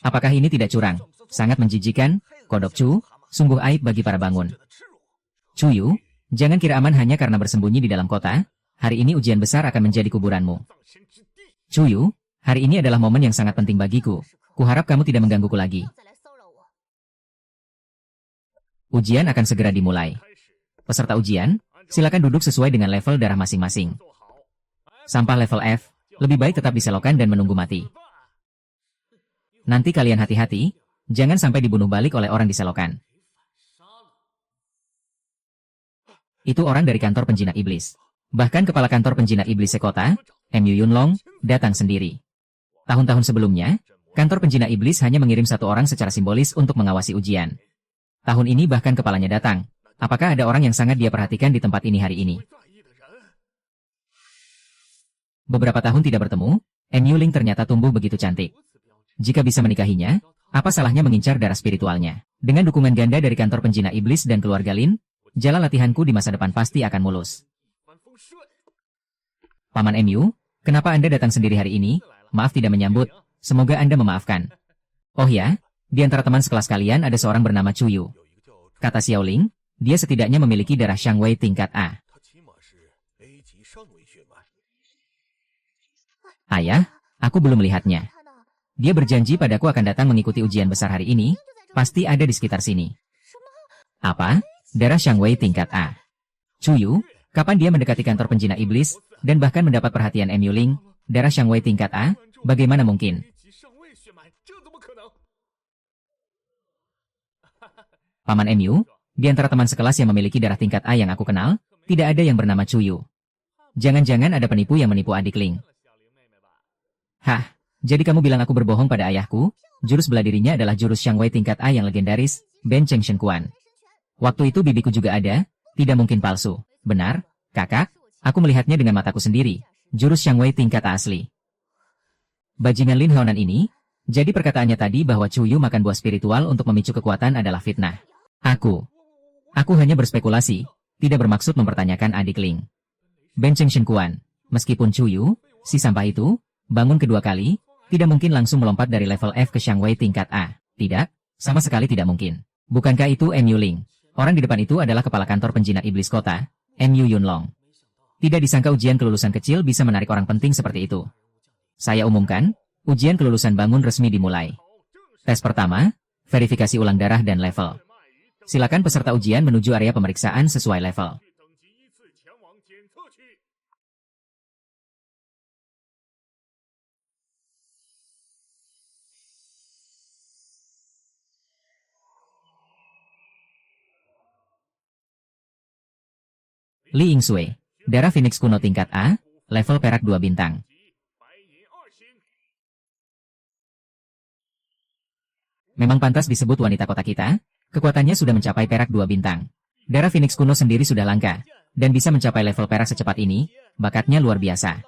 Speaker 1: Apakah ini tidak curang? Sangat menjijikan, Kodok Cu, sungguh aib bagi para bangun. Cuyu, jangan kira aman hanya karena bersembunyi di dalam kota, hari ini ujian besar akan menjadi kuburanmu. Cuyu, hari ini adalah momen yang sangat penting bagiku, kuharap kamu tidak menggangguku lagi. Ujian akan segera dimulai. Peserta ujian, silakan duduk sesuai dengan level darah masing-masing. Sampah level F, lebih baik tetap diselokan dan menunggu mati. Nanti kalian hati-hati, jangan sampai dibunuh balik oleh orang diselokan. Itu orang dari kantor penjinak iblis. Bahkan kepala kantor penjinak iblis sekota, M.Yu Yunlong, datang sendiri. Tahun-tahun sebelumnya, kantor penjinak iblis hanya mengirim 1 orang secara simbolis untuk mengawasi ujian. Tahun ini bahkan kepalanya datang. Apakah ada orang yang sangat dia perhatikan di tempat ini hari ini? Beberapa tahun tidak bertemu, M.Yu Ling ternyata tumbuh begitu cantik. Jika bisa menikahinya, apa salahnya mengincar darah spiritualnya? Dengan dukungan ganda dari kantor penjinak iblis dan keluarga Lin, jalan latihanku di masa depan pasti akan mulus. Paman M.Yu, kenapa Anda datang sendiri hari ini? Maaf tidak menyambut, semoga Anda memaafkan. Oh ya, di antara teman sekelas kalian ada seorang bernama Cuyu. Kata Xiao Ling, dia setidaknya memiliki darah Shang Wei tingkat A. Ayah, aku belum melihatnya. Dia berjanji padaku akan datang mengikuti ujian besar hari ini, pasti ada di sekitar sini. Apa? Darah Shang Wei tingkat A. Cuyu, kapan dia mendekati kantor penjinak iblis, dan bahkan mendapat perhatian M.Yu Ling, darah Shang Wei tingkat A, bagaimana mungkin? Paman M.Yu, di antara teman sekelas yang memiliki darah tingkat A yang aku kenal, Tidak ada yang bernama Chuyu. Jangan-jangan ada penipu yang menipu adik Ling. Hah, jadi kamu bilang aku berbohong pada ayahku? Jurus bela dirinya adalah jurus Xiangwei tingkat A yang legendaris, Ben Cheng Shen Quan. Waktu itu bibiku juga ada, tidak mungkin palsu. Benar, kakak, aku melihatnya dengan mataku sendiri. Jurus Xiangwei tingkat A asli. Bajingan Lin Haonan ini, jadi perkataannya tadi bahwa Chuyu makan buah spiritual untuk memicu kekuatan adalah fitnah. Aku hanya berspekulasi, tidak bermaksud mempertanyakan adik Ling. Ben Cheng Shen Quan, meskipun Chuyu, si sampah itu, bangun kedua kali, tidak mungkin langsung melompat dari level F ke Xiangwei tingkat A. Tidak, sama sekali tidak mungkin. Bukankah itu MU Ling? Orang di depan itu adalah kepala kantor penjinak iblis kota, MU Yunlong. Tidak disangka ujian kelulusan kecil bisa menarik orang penting seperti itu. Saya umumkan, ujian kelulusan bangun resmi dimulai. Tes pertama, verifikasi ulang darah dan level. Silakan peserta ujian menuju area pemeriksaan sesuai level. Li Yingsui, darah Phoenix kuno tingkat A, level perak 2 bintang. Memang pantas disebut wanita kota kita, kekuatannya sudah mencapai perak 2 bintang. Darah Phoenix kuno sendiri sudah langka, dan bisa mencapai level perak secepat ini, bakatnya luar biasa.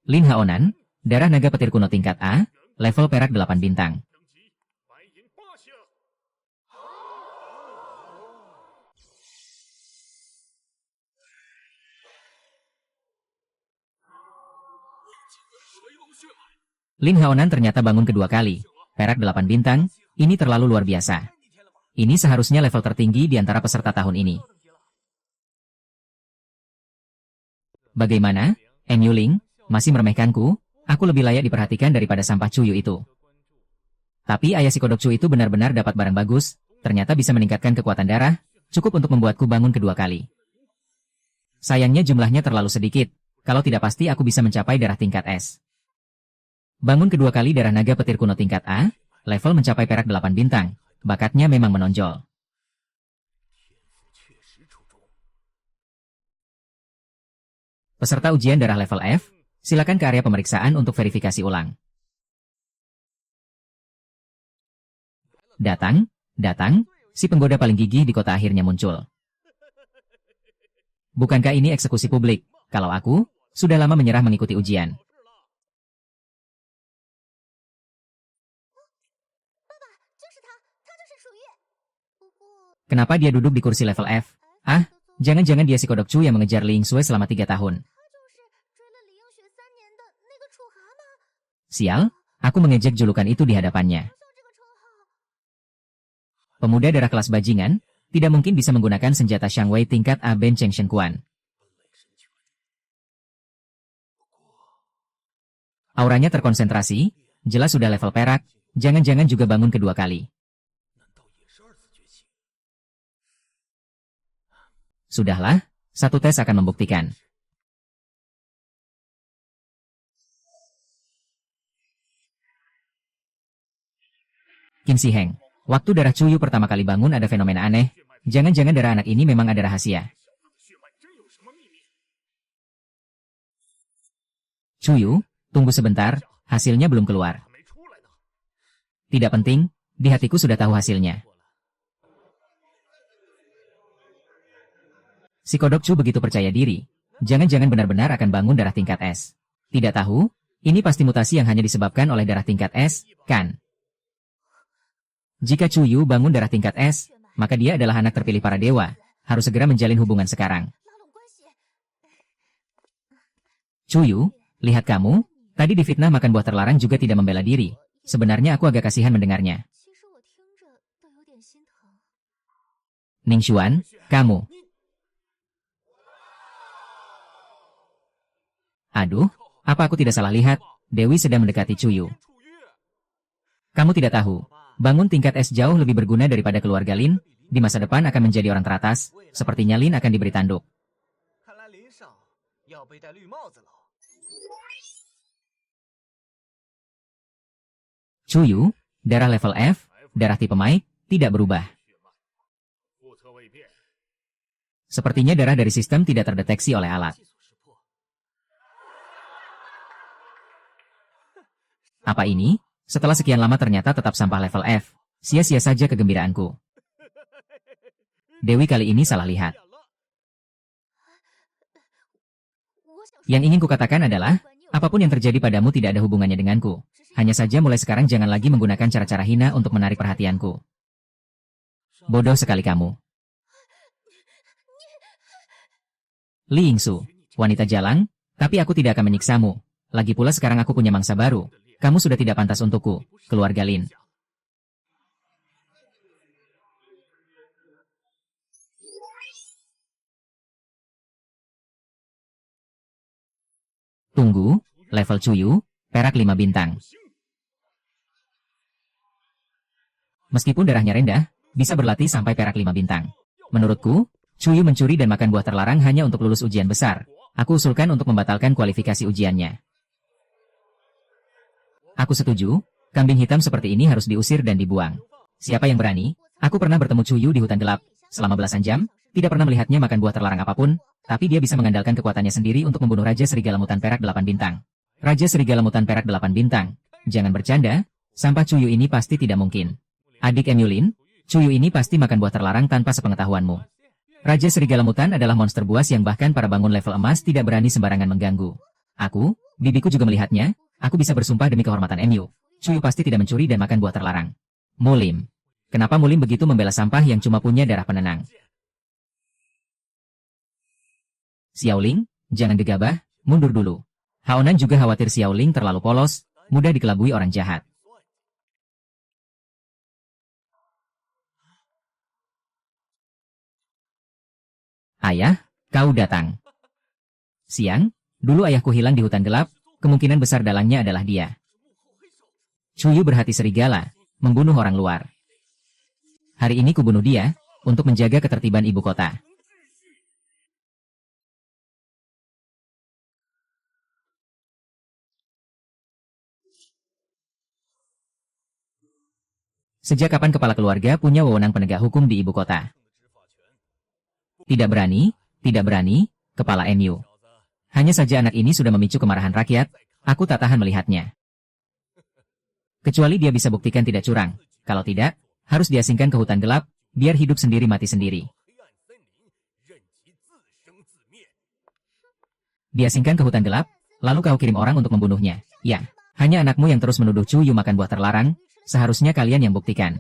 Speaker 1: Lin Haonan, darah naga petir kuno tingkat A, level perak 8 bintang. Lin Haonan ternyata bangun kedua kali, perak 8 bintang, ini terlalu luar biasa. Ini seharusnya level tertinggi di antara peserta tahun ini. Bagaimana, MU Ling? Masih meremehkanku? Aku lebih layak diperhatikan daripada sampah Chuyu itu. Tapi ayah si kodok Chu itu benar-benar dapat barang bagus, ternyata bisa meningkatkan kekuatan darah, cukup untuk membuatku bangun kedua kali. Sayangnya jumlahnya terlalu sedikit, kalau tidak pasti aku bisa mencapai darah tingkat S. Bangun kedua kali darah naga petir kuno tingkat A, level mencapai perak 8 bintang, bakatnya memang menonjol. Peserta ujian darah level F, silakan ke area pemeriksaan untuk verifikasi ulang. Datang, si penggoda paling gigih di kota akhirnya muncul. Bukankah ini eksekusi publik? Kalau aku, sudah lama menyerah mengikuti ujian. Kenapa dia duduk di kursi level F? Ah, jangan-jangan dia si kodok Chu yang mengejar Li Yingsui selama 3 tahun. Sial, aku mengejek julukan itu di hadapannya. Pemuda darah kelas bajingan, tidak mungkin bisa menggunakan senjata Xiangwei tingkat A Ben Cheng Shen Quan. Auranya terkonsentrasi, jelas sudah level perak, jangan-jangan juga bangun kedua kali. Sudahlah, satu tes akan membuktikan. Qin Si Heng, waktu darah Chuyu pertama kali bangun ada fenomena aneh, jangan-jangan darah anak ini memang ada rahasia. Chuyu, tunggu sebentar, hasilnya belum keluar. Tidak penting, di hatiku sudah tahu hasilnya. Si kodok Chu begitu percaya diri, jangan-jangan benar-benar akan bangun darah tingkat S. Tidak tahu, ini pasti mutasi yang hanya disebabkan oleh darah tingkat S, kan? Jika Chuyu bangun darah tingkat S, maka dia adalah anak terpilih para dewa, harus segera menjalin hubungan sekarang. Chuyu, lihat kamu, tadi difitnah makan buah terlarang juga tidak membela diri. Sebenarnya aku agak kasihan mendengarnya. Ning Xuan, kamu. Aduh, apa aku tidak salah lihat, Dewi sedang mendekati Chuyu. Kamu tidak tahu, bangun tingkat es jauh lebih berguna daripada keluarga Lin, di masa depan akan menjadi orang teratas, sepertinya Lin akan diberi tanduk. Chuyu, darah level F, darah tipe Mai, tidak berubah. Sepertinya darah dari sistem tidak terdeteksi oleh alat. Apa ini? Setelah sekian lama ternyata tetap sampah level F. Sia-sia saja kegembiraanku. Dewi kali ini salah lihat. Yang ingin kukatakan adalah, apapun yang terjadi padamu tidak ada hubungannya denganku. Hanya saja mulai sekarang jangan lagi menggunakan cara-cara hina untuk menarik perhatianku. Bodoh sekali kamu. Li Yingsu, wanita jalang, tapi aku tidak akan menyiksamu. Lagi pula sekarang aku punya mangsa baru. Kamu sudah tidak pantas untukku, keluarga Lin. Tunggu, level Chuyu, perak 5 bintang. Meskipun darahnya rendah, bisa berlatih sampai perak 5 bintang. Menurutku, Chuyu mencuri dan makan buah terlarang hanya untuk lulus ujian besar. Aku usulkan untuk membatalkan kualifikasi ujiannya. Aku setuju, kambing hitam seperti ini harus diusir dan dibuang. Siapa yang berani? Aku pernah bertemu Chuyu di hutan gelap, selama belasan jam, tidak pernah melihatnya makan buah terlarang apapun, tapi dia bisa mengandalkan kekuatannya sendiri untuk membunuh Raja Serigala Mutan perak 8 bintang. Raja Serigala Mutan perak 8 bintang. Jangan bercanda, sampah Chuyu ini pasti tidak mungkin. Adik Emulin, Chuyu ini pasti makan buah terlarang tanpa sepengetahuanmu. Raja Serigala Mutan adalah monster buas yang bahkan para bangun level emas tidak berani sembarangan mengganggu. Aku, bibiku juga melihatnya, aku bisa bersumpah demi kehormatan MU. Chuyu pasti tidak mencuri dan makan buah terlarang. Mulim. Kenapa Mulim begitu membela sampah yang cuma punya darah penenang? Xiaoling, jangan gegabah, mundur dulu. Haonan juga khawatir Xiaoling terlalu polos, mudah dikelabui orang jahat. Ayah, kau datang. Siang, dulu ayahku hilang di hutan gelap, kemungkinan besar dalangnya adalah dia. Chuyu berhati serigala, membunuh orang luar. Hari ini kubunuh dia, untuk menjaga ketertiban ibu kota. Sejak kapan kepala keluarga punya wewenang penegak hukum di ibu kota? Tidak berani, kepala MU. Hanya saja anak ini sudah memicu kemarahan rakyat, aku tak tahan melihatnya. Kecuali dia bisa buktikan tidak curang, kalau tidak, harus diasingkan ke hutan gelap, biar hidup sendiri mati sendiri. Diasingkan ke hutan gelap, lalu kau kirim orang untuk membunuhnya. Ya, hanya anakmu yang terus menuduh Chuyu makan buah terlarang, seharusnya kalian yang buktikan.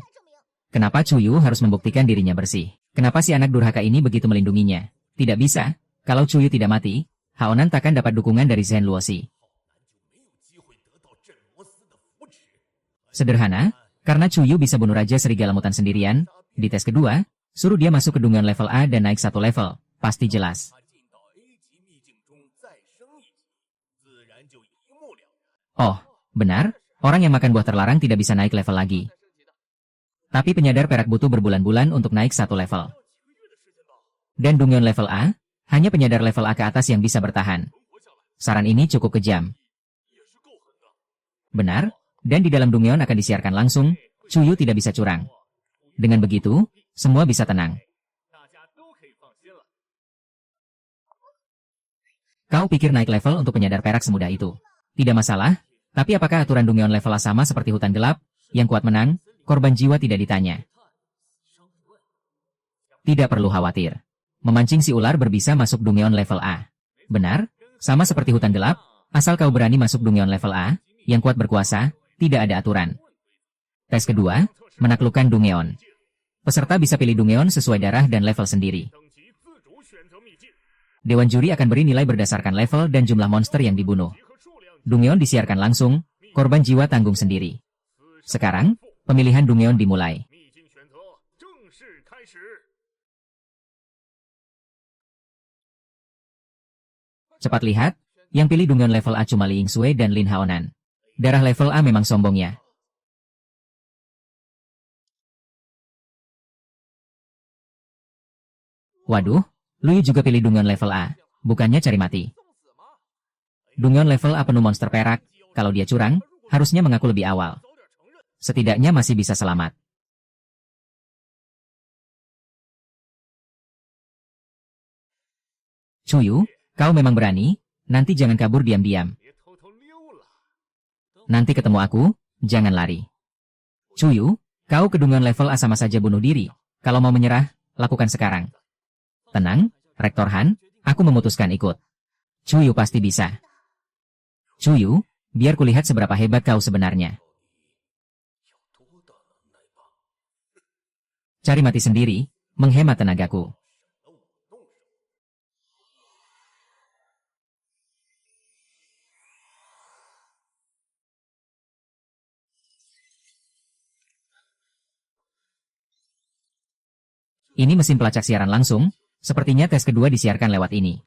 Speaker 1: Kenapa Chuyu harus membuktikan dirinya bersih? Kenapa si anak durhaka ini begitu melindunginya? Tidak bisa, kalau Chuyu tidak mati, Haonan takkan dapat dukungan dari Zhen Luosi. Sederhana, karena Chuyu bisa bunuh Raja Serigala Mutan sendirian, di tes kedua, suruh dia masuk ke Dungeon level A dan naik 1 level, pasti jelas. Oh, benar, orang yang makan buah terlarang tidak bisa naik level lagi. Tapi penyadar perak butuh berbulan-bulan untuk naik 1 level. Dan Dungeon level A, hanya penyadar level A ke atas yang bisa bertahan. Saran ini cukup kejam. Benar, dan di dalam Dungeon akan disiarkan langsung, Chuyu tidak bisa curang. Dengan begitu, semua bisa tenang. Kau pikir naik level untuk penyadar perak semudah itu? Tidak masalah, tapi apakah aturan Dungeon level A sama seperti hutan gelap, yang kuat menang, korban jiwa tidak ditanya? Tidak perlu khawatir. Memancing si ular berbisa masuk Dungeon level A. Benar, sama seperti hutan gelap, asal kau berani masuk Dungeon level A, yang kuat berkuasa, tidak ada aturan. Tes kedua, menaklukkan Dungeon. Peserta bisa pilih Dungeon sesuai darah dan level sendiri. Dewan juri akan beri nilai berdasarkan level dan jumlah monster yang dibunuh. Dungeon disiarkan langsung, korban jiwa tanggung sendiri. Sekarang, pemilihan Dungeon dimulai. Cepat lihat, yang pilih Dungeon level A cuma Li Yingsue dan Lin Haonan. Darah level A memang sombongnya. Waduh, Luyu juga pilih Dungeon level A, bukannya cari mati. Dungeon level A penuh monster perak, kalau dia curang, harusnya mengaku lebih awal. Setidaknya masih bisa selamat. Chuyu, kau memang berani, nanti jangan kabur diam-diam. Nanti ketemu aku, jangan lari. Chuyu, kau ke Dungeon level A sama saja bunuh diri, kalau mau menyerah, lakukan sekarang. Tenang, Rektor Han, aku memutuskan ikut. Chuyu pasti bisa. Chuyu, biar kulihat seberapa hebat kau sebenarnya. Cari mati sendiri, menghemat tenagaku. Ini mesin pelacak siaran langsung, sepertinya tes kedua disiarkan lewat ini.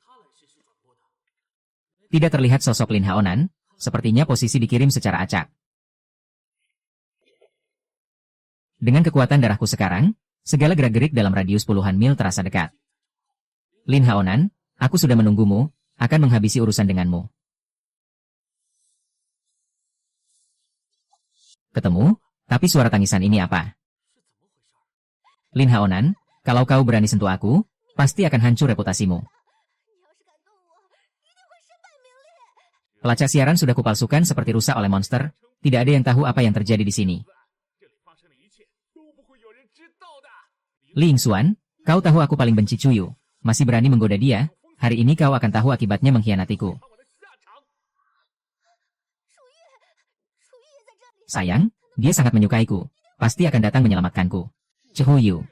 Speaker 1: Tidak terlihat sosok Lin Haonan, sepertinya posisi dikirim secara acak. Dengan kekuatan darahku sekarang, segala gerak-gerik dalam radius puluhan mil terasa dekat. Lin Haonan, aku sudah menunggumu, akan menghabisi urusan denganmu. Ketemu, tapi suara tangisan ini apa? Lin Haonan, kalau kau berani sentuh aku, pasti akan hancur reputasimu. Pelacak siaran sudah kupalsukan seperti rusak oleh monster, tidak ada yang tahu apa yang terjadi di sini. Ling Xuan, kau tahu aku paling benci Chuyu, masih berani menggoda dia, hari ini kau akan tahu akibatnya mengkhianatiku. Sayang, dia sangat menyukaiku, pasti akan datang menyelamatkanku. Chuyu.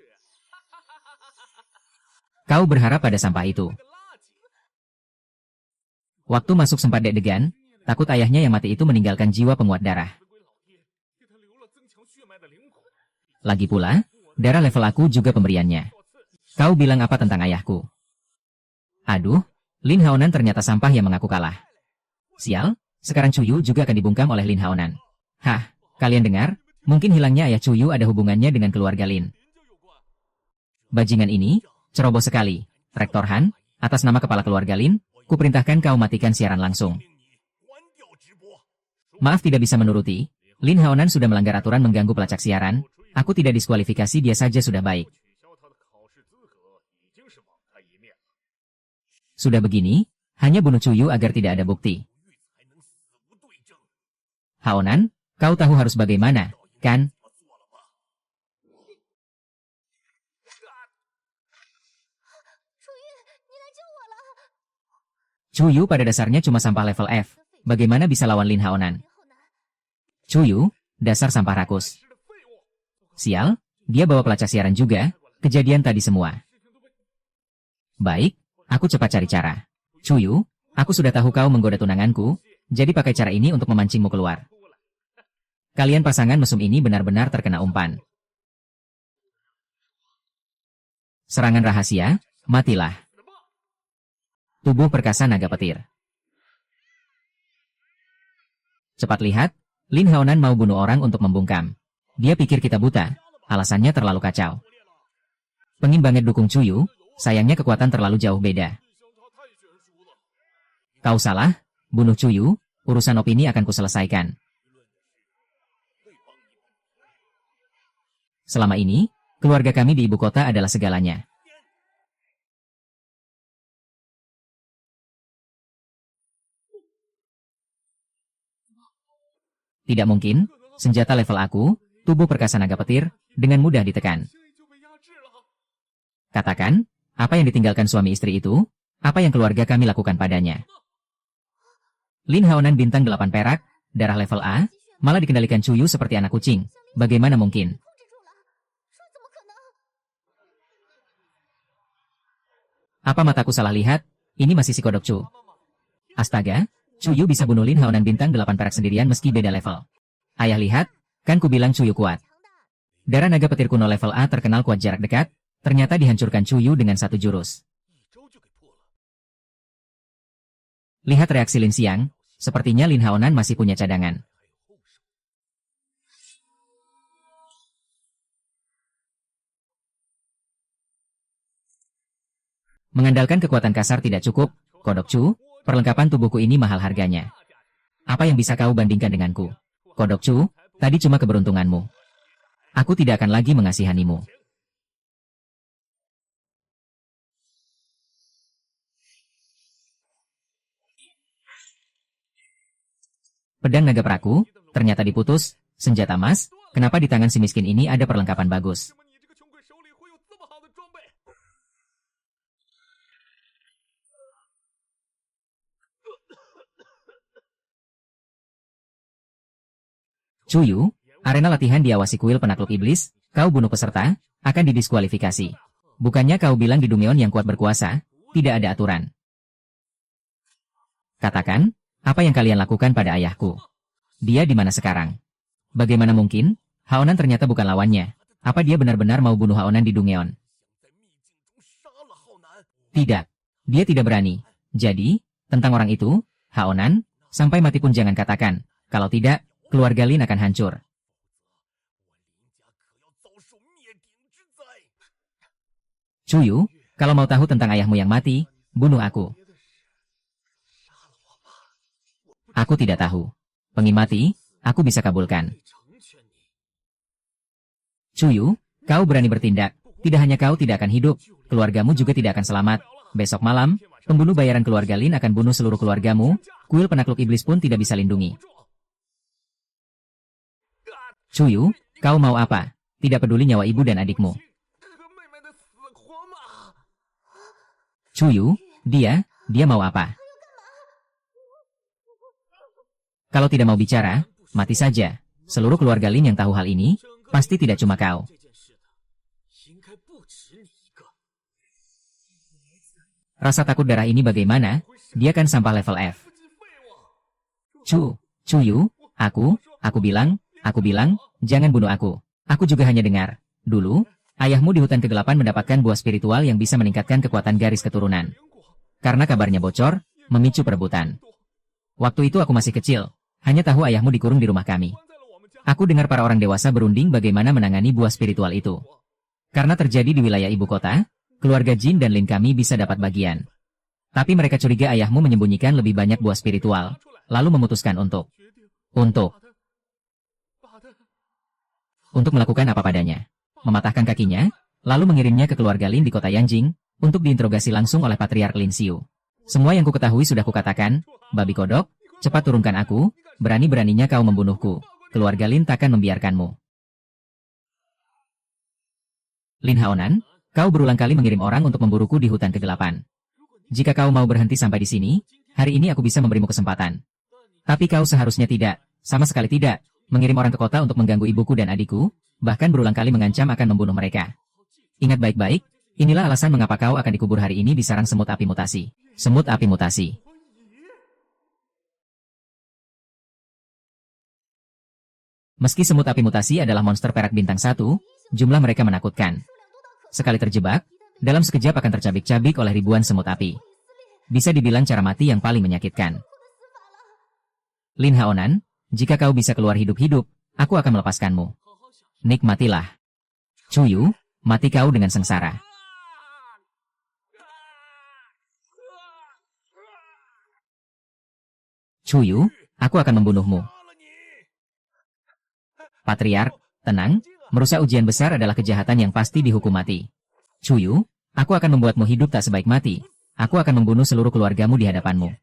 Speaker 1: Kau berharap pada sampah itu. Waktu masuk sempat deg-degan, takut ayahnya yang mati itu meninggalkan jiwa penguat darah. Lagi pula, darah level aku juga pemberiannya. Kau bilang apa tentang ayahku? Aduh, Lin Haonan ternyata sampah yang mengaku kalah. Sial, sekarang Chuyu juga akan dibungkam oleh Lin Haonan. Hah, kalian dengar? Mungkin hilangnya ayah Chuyu ada hubungannya dengan keluarga Lin. Bajingan ini, ceroboh sekali. Rektor Han, atas nama kepala keluarga Lin, kuperintahkan kau matikan siaran langsung. Maaf tidak bisa menuruti, Lin Haonan sudah melanggar aturan mengganggu pelacak siaran, aku tidak diskualifikasi dia saja sudah baik. Sudah begini, hanya bunuh Chuyu agar tidak ada bukti. Haonan, kau tahu harus bagaimana, kan? Chuyu pada dasarnya cuma sampah level F. Bagaimana bisa lawan Lin Haonan? Chuyu, dasar sampah rakus. Sial, dia bawa pelacak siaran juga, kejadian tadi semua. Baik, aku cepat cari cara. Chuyu, aku sudah tahu kau menggoda tunanganku, jadi pakai cara ini untuk memancingmu keluar. Kalian pasangan mesum ini benar-benar terkena umpan. Serangan rahasia, matilah. Tubuh perkasa naga petir. Cepat lihat, Lin Haonan mau bunuh orang untuk membungkam. Dia pikir kita buta, alasannya terlalu kacau. Pengimbangan dukung Chuyu, sayangnya kekuatan terlalu jauh beda. Kau salah, bunuh Chuyu, urusan opini akan kuselesaikan. Selama ini, keluarga kami di ibu kota adalah segalanya. Tidak mungkin, senjata level aku, tubuh perkasa naga petir, dengan mudah ditekan. Katakan, apa yang ditinggalkan suami istri itu? Apa yang keluarga kami lakukan padanya? Lin Haonan bintang 8 perak, darah level A, malah dikendalikan Chuyu seperti anak kucing. Bagaimana mungkin? Apa mataku salah lihat? Ini masih si kodok Chu. Astaga, Chuyu bisa bunuh Lin Haonan bintang 8 perak sendirian meski beda level. Ayah lihat, kan ku bilang Chuyu kuat. Darah naga petir kuno level A terkenal kuat jarak dekat, ternyata dihancurkan Chuyu dengan satu jurus. Lihat reaksi Lin Xiang, sepertinya Lin Haonan masih punya cadangan. Mengandalkan kekuatan kasar tidak cukup, Kodok Chu, perlengkapan tubuhku ini mahal harganya. Apa yang bisa kau bandingkan denganku? Kodok Chu, tadi cuma keberuntunganmu. Aku tidak akan lagi mengasihanimu. Pedang naga peraku, ternyata diputus, senjata emas, kenapa di tangan si miskin ini ada perlengkapan bagus? Chuyu, arena latihan diawasi kuil penakluk iblis, kau bunuh peserta, akan didiskualifikasi. Bukannya kau bilang di Dungeon yang kuat berkuasa, tidak ada aturan. Katakan, apa yang kalian lakukan pada ayahku? Dia di mana sekarang? Bagaimana mungkin? Haonan ternyata bukan lawannya. Apa dia benar-benar mau bunuh Haonan di Dungeon? Tidak. Dia tidak berani. Jadi, tentang orang itu, Haonan, sampai mati pun jangan katakan. Kalau tidak, keluarga Lin akan hancur. Chuyu, kalau mau tahu tentang ayahmu yang mati, bunuh aku. Aku tidak tahu. Pengin mati, aku bisa kabulkan. Chuyu, kau berani bertindak. Tidak hanya kau tidak akan hidup, keluargamu juga tidak akan selamat. Besok malam, pembunuh bayaran keluarga Lin akan bunuh seluruh keluargamu, kuil penakluk iblis pun tidak bisa lindungi. Chuyu, kau mau apa? Tidak peduli nyawa ibu dan adikmu. Chuyu, dia mau apa? Kalau tidak mau bicara, mati saja. Seluruh keluarga Lin yang tahu hal ini, pasti tidak cuma kau. Rasa takut darah ini bagaimana? Dia kan sampah level F. Chuyu, aku bilang, jangan bunuh aku. Aku juga hanya dengar. Dulu, ayahmu di hutan kegelapan mendapatkan buah spiritual yang bisa meningkatkan kekuatan garis keturunan. Karena kabarnya bocor, memicu perebutan. Waktu itu aku masih kecil, hanya tahu ayahmu dikurung di rumah kami. Aku dengar para orang dewasa berunding bagaimana menangani buah spiritual itu. Karena terjadi di wilayah ibu kota, keluarga Jin dan Lin kami bisa dapat bagian. Tapi mereka curiga ayahmu menyembunyikan lebih banyak buah spiritual, lalu memutuskan untuk melakukan apa padanya. Mematahkan kakinya, lalu mengirimnya ke keluarga Lin di kota Yanjing, untuk diinterogasi langsung oleh Patriark Lin Xiu. Semua yang kuketahui sudah kukatakan, babi kodok, cepat turunkan aku, berani-beraninya kau membunuhku. Keluarga Lin takkan membiarkanmu. Lin Haonan, kau berulang kali mengirim orang untuk memburuku di hutan kegelapan. Jika kau mau berhenti sampai di sini, hari ini aku bisa memberimu kesempatan. Tapi kau seharusnya tidak, sama sekali tidak, mengirim orang ke kota untuk mengganggu ibuku dan adikku, bahkan berulang kali mengancam akan membunuh mereka. Ingat baik-baik, inilah alasan mengapa kau akan dikubur hari ini di sarang semut api mutasi. Semut api mutasi. Meski semut api mutasi adalah monster perak bintang 1, jumlah mereka menakutkan. Sekali terjebak, dalam sekejap akan tercabik-cabik oleh ribuan semut api. Bisa dibilang cara mati yang paling menyakitkan. Lin Haonan, jika kau bisa keluar hidup-hidup, aku akan melepaskanmu. Nikmatilah. Chuyu, mati kau dengan sengsara. Chuyu, aku akan membunuhmu. Patriark, tenang, merusak ujian besar adalah kejahatan yang pasti dihukum mati. Chuyu, aku akan membuatmu hidup tak sebaik mati. Aku akan membunuh seluruh keluargamu di hadapanmu.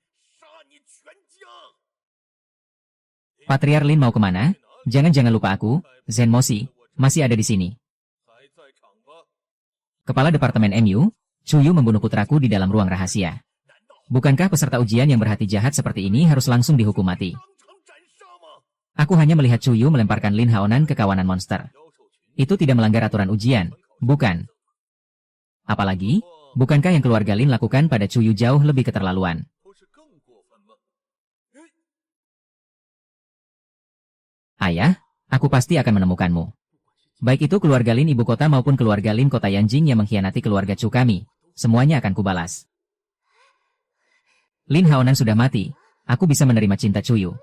Speaker 1: Patriark Lin mau kemana? Jangan lupa aku, Zen Moshi, masih ada di sini. Kepala Departemen MU, Chuyu membunuh putraku di dalam ruang rahasia. Bukankah peserta ujian yang berhati jahat seperti ini harus langsung dihukum mati? Aku hanya melihat Chuyu melemparkan Lin Haonan ke kawanan monster. Itu tidak melanggar aturan ujian, bukan? Apalagi, bukankah yang keluarga Lin lakukan pada Chuyu jauh lebih keterlaluan? Ayah, aku pasti akan menemukanmu. Baik itu keluarga Lin ibu kota maupun keluarga Lin kota Yanjing yang mengkhianati keluarga Chu kami, semuanya akan kubalas. Lin Haonan sudah mati, aku bisa menerima cinta Chuyu.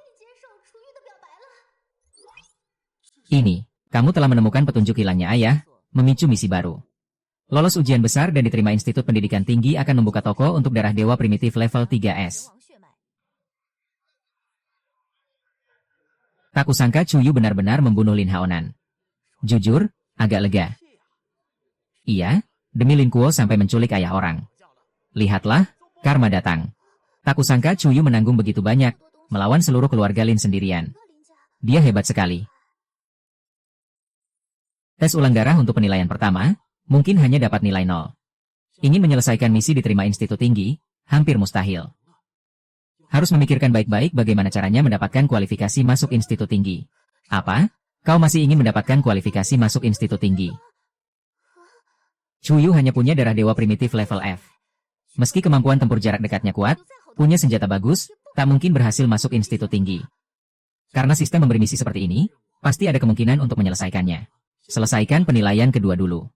Speaker 1: Ini, kamu telah menemukan petunjuk hilangnya ayah, memicu misi baru. Lolos ujian besar dan diterima Institut Pendidikan Tinggi akan membuka toko untuk darah dewa primitif level 3S. Tak kusangka Chuyu benar-benar membunuh Lin Haonan. Jujur, agak lega. Iya, demi Lin Kuo sampai menculik ayah orang. Lihatlah, karma datang. Tak kusangka Chuyu menanggung begitu banyak, melawan seluruh keluarga Lin sendirian. Dia hebat sekali. Tes ulang darah untuk penilaian pertama, mungkin hanya dapat nilai 0. Ingin menyelesaikan misi diterima institut tinggi, hampir mustahil. Harus memikirkan baik-baik bagaimana caranya mendapatkan kualifikasi masuk institut tinggi. Apa? Kau masih ingin mendapatkan kualifikasi masuk institut tinggi? Chuyu hanya punya darah dewa primitif level F. Meski kemampuan tempur jarak dekatnya kuat, punya senjata bagus, tak mungkin berhasil masuk institut tinggi. Karena sistem memberi misi seperti ini, pasti ada kemungkinan untuk menyelesaikannya. Selesaikan penilaian kedua dulu.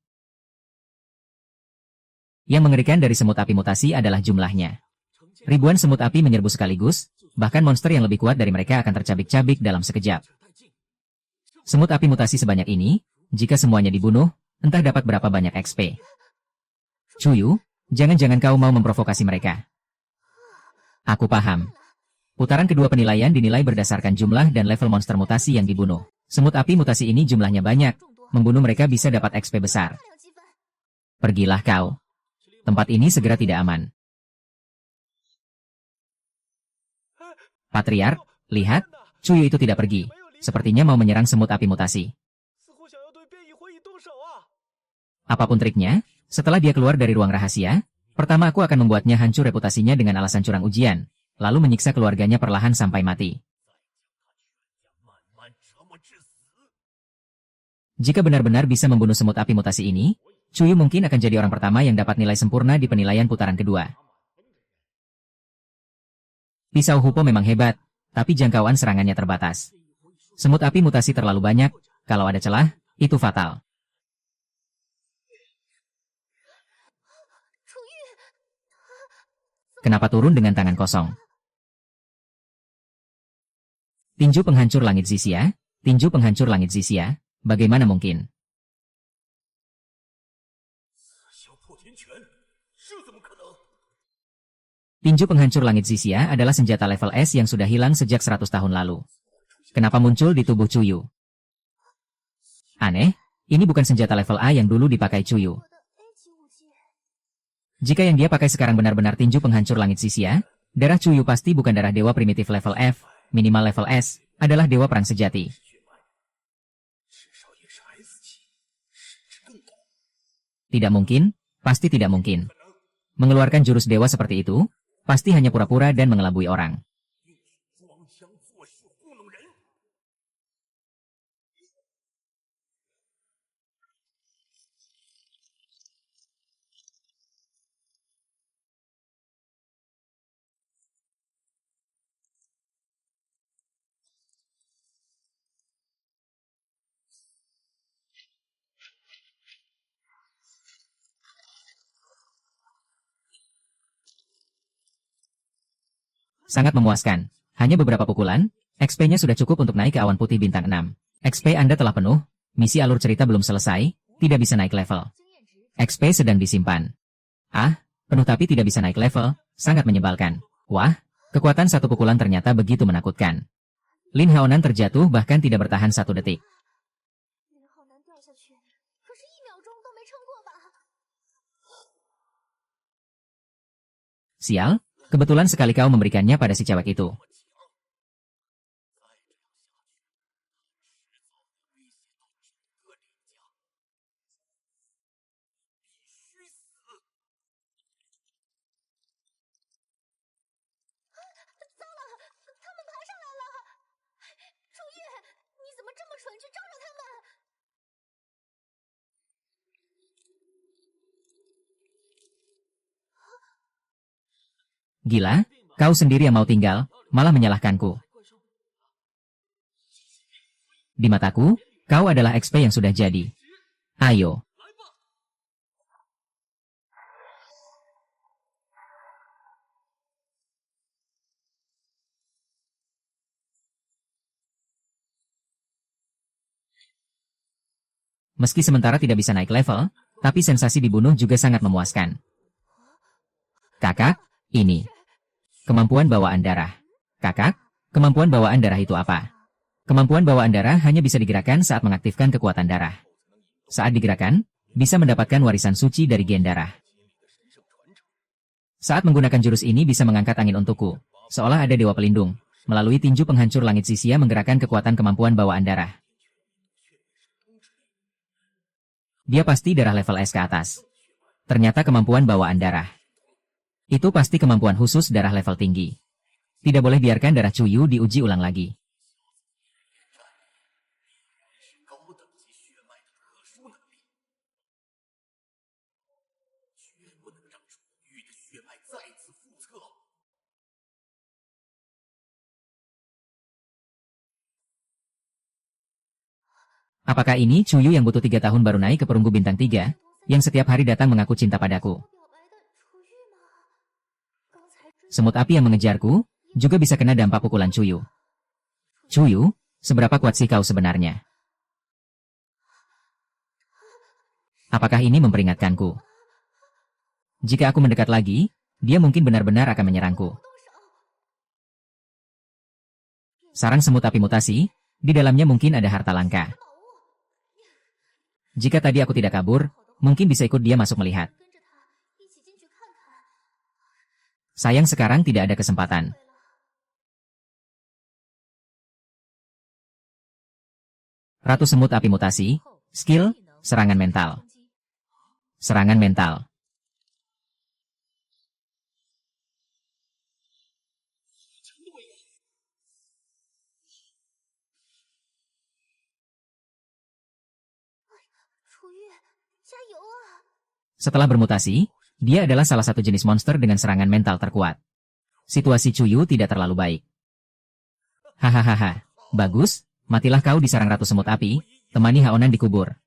Speaker 1: Yang mengerikan dari semut api mutasi adalah jumlahnya. Ribuan semut api menyerbu sekaligus, bahkan monster yang lebih kuat dari mereka akan tercabik-cabik dalam sekejap. Semut api mutasi sebanyak ini, jika semuanya dibunuh, entah dapat berapa banyak XP. Chuyu, jangan-jangan kau mau memprovokasi mereka. Aku paham. Putaran kedua penilaian dinilai berdasarkan jumlah dan level monster mutasi yang dibunuh. Semut api mutasi ini jumlahnya banyak, membunuh mereka bisa dapat XP besar. Pergilah kau. Tempat ini segera tidak aman. Patriark, lihat, Chuyu itu tidak pergi. Sepertinya mau menyerang semut api mutasi. Apapun triknya, setelah dia keluar dari ruang rahasia, pertama aku akan membuatnya hancur reputasinya dengan alasan curang ujian, lalu menyiksa keluarganya perlahan sampai mati. Jika benar-benar bisa membunuh semut api mutasi ini, Chuyu mungkin akan jadi orang pertama yang dapat nilai sempurna di penilaian putaran kedua. Pisau Hupo memang hebat, tapi jangkauan serangannya terbatas. Semut api mutasi terlalu banyak, kalau ada celah, itu fatal. Kenapa turun dengan tangan kosong? Tinju penghancur langit Zixia, tinju penghancur langit Zixia, bagaimana mungkin? Tinju penghancur langit Zixia adalah senjata level S yang sudah hilang sejak 100 tahun lalu. Kenapa muncul di tubuh Chuyu? Aneh, ini bukan senjata level A yang dulu dipakai Chuyu. Jika yang dia pakai sekarang benar-benar tinju penghancur langit Zixia, darah Chuyu pasti bukan darah dewa primitif level F, minimal level S, adalah dewa perang sejati. Tidak mungkin, pasti tidak mungkin. Mengeluarkan jurus dewa seperti itu, pasti hanya pura-pura dan mengelabui orang. Sangat memuaskan. Hanya beberapa pukulan, XP-nya sudah cukup untuk naik ke awan putih bintang 6. XP Anda telah penuh, misi alur cerita belum selesai, tidak bisa naik level. XP sedang disimpan. Ah, penuh tapi tidak bisa naik level, sangat menyebalkan. Wah, kekuatan satu pukulan ternyata begitu menakutkan. Lin Haonan terjatuh bahkan tidak bertahan 1 detik. Sial, kebetulan sekali kau memberikannya pada si cewek itu. Gila, kau sendiri yang mau tinggal, malah menyalahkanku. Di mataku, kau adalah XP yang sudah jadi. Ayo. Meski sementara tidak bisa naik level, Tapi sensasi dibunuh juga sangat memuaskan. Kakak, ini. Kemampuan bawaan darah. Kakak, kemampuan bawaan darah itu apa? Kemampuan bawaan darah hanya bisa digerakkan saat mengaktifkan kekuatan darah. Saat digerakkan, bisa mendapatkan warisan suci dari gen darah. Saat menggunakan jurus ini bisa mengangkat angin untukku, seolah ada dewa pelindung. Melalui tinju penghancur langit Sisia menggerakkan kekuatan kemampuan bawaan darah. Dia pasti darah level S ke atas. Ternyata kemampuan bawaan darah. Itu pasti kemampuan khusus darah level tinggi. Tidak boleh biarkan darah Chuyu diuji ulang lagi. Apakah ini Chuyu yang butuh 3 tahun baru naik ke perunggu bintang 3, yang setiap hari datang mengaku cinta padaku? Semut api yang mengejarku, juga bisa kena dampak pukulan Chuyu. Chuyu, seberapa kuat sih kau sebenarnya? Apakah ini memperingatkanku? Jika aku mendekat lagi, dia mungkin benar-benar akan menyerangku. Sarang semut api mutasi, di dalamnya mungkin ada harta langka. Jika tadi aku tidak kabur, mungkin bisa ikut dia masuk melihat. Sayang sekarang tidak ada kesempatan. Ratu semut api mutasi, skill, serangan mental. Serangan mental. Setelah bermutasi, dia adalah salah satu jenis monster dengan serangan mental terkuat. Situasi Chuyu tidak terlalu baik. Hahaha, bagus, matilah kau disarang Ratu Semut Api, temani Haonan dikubur.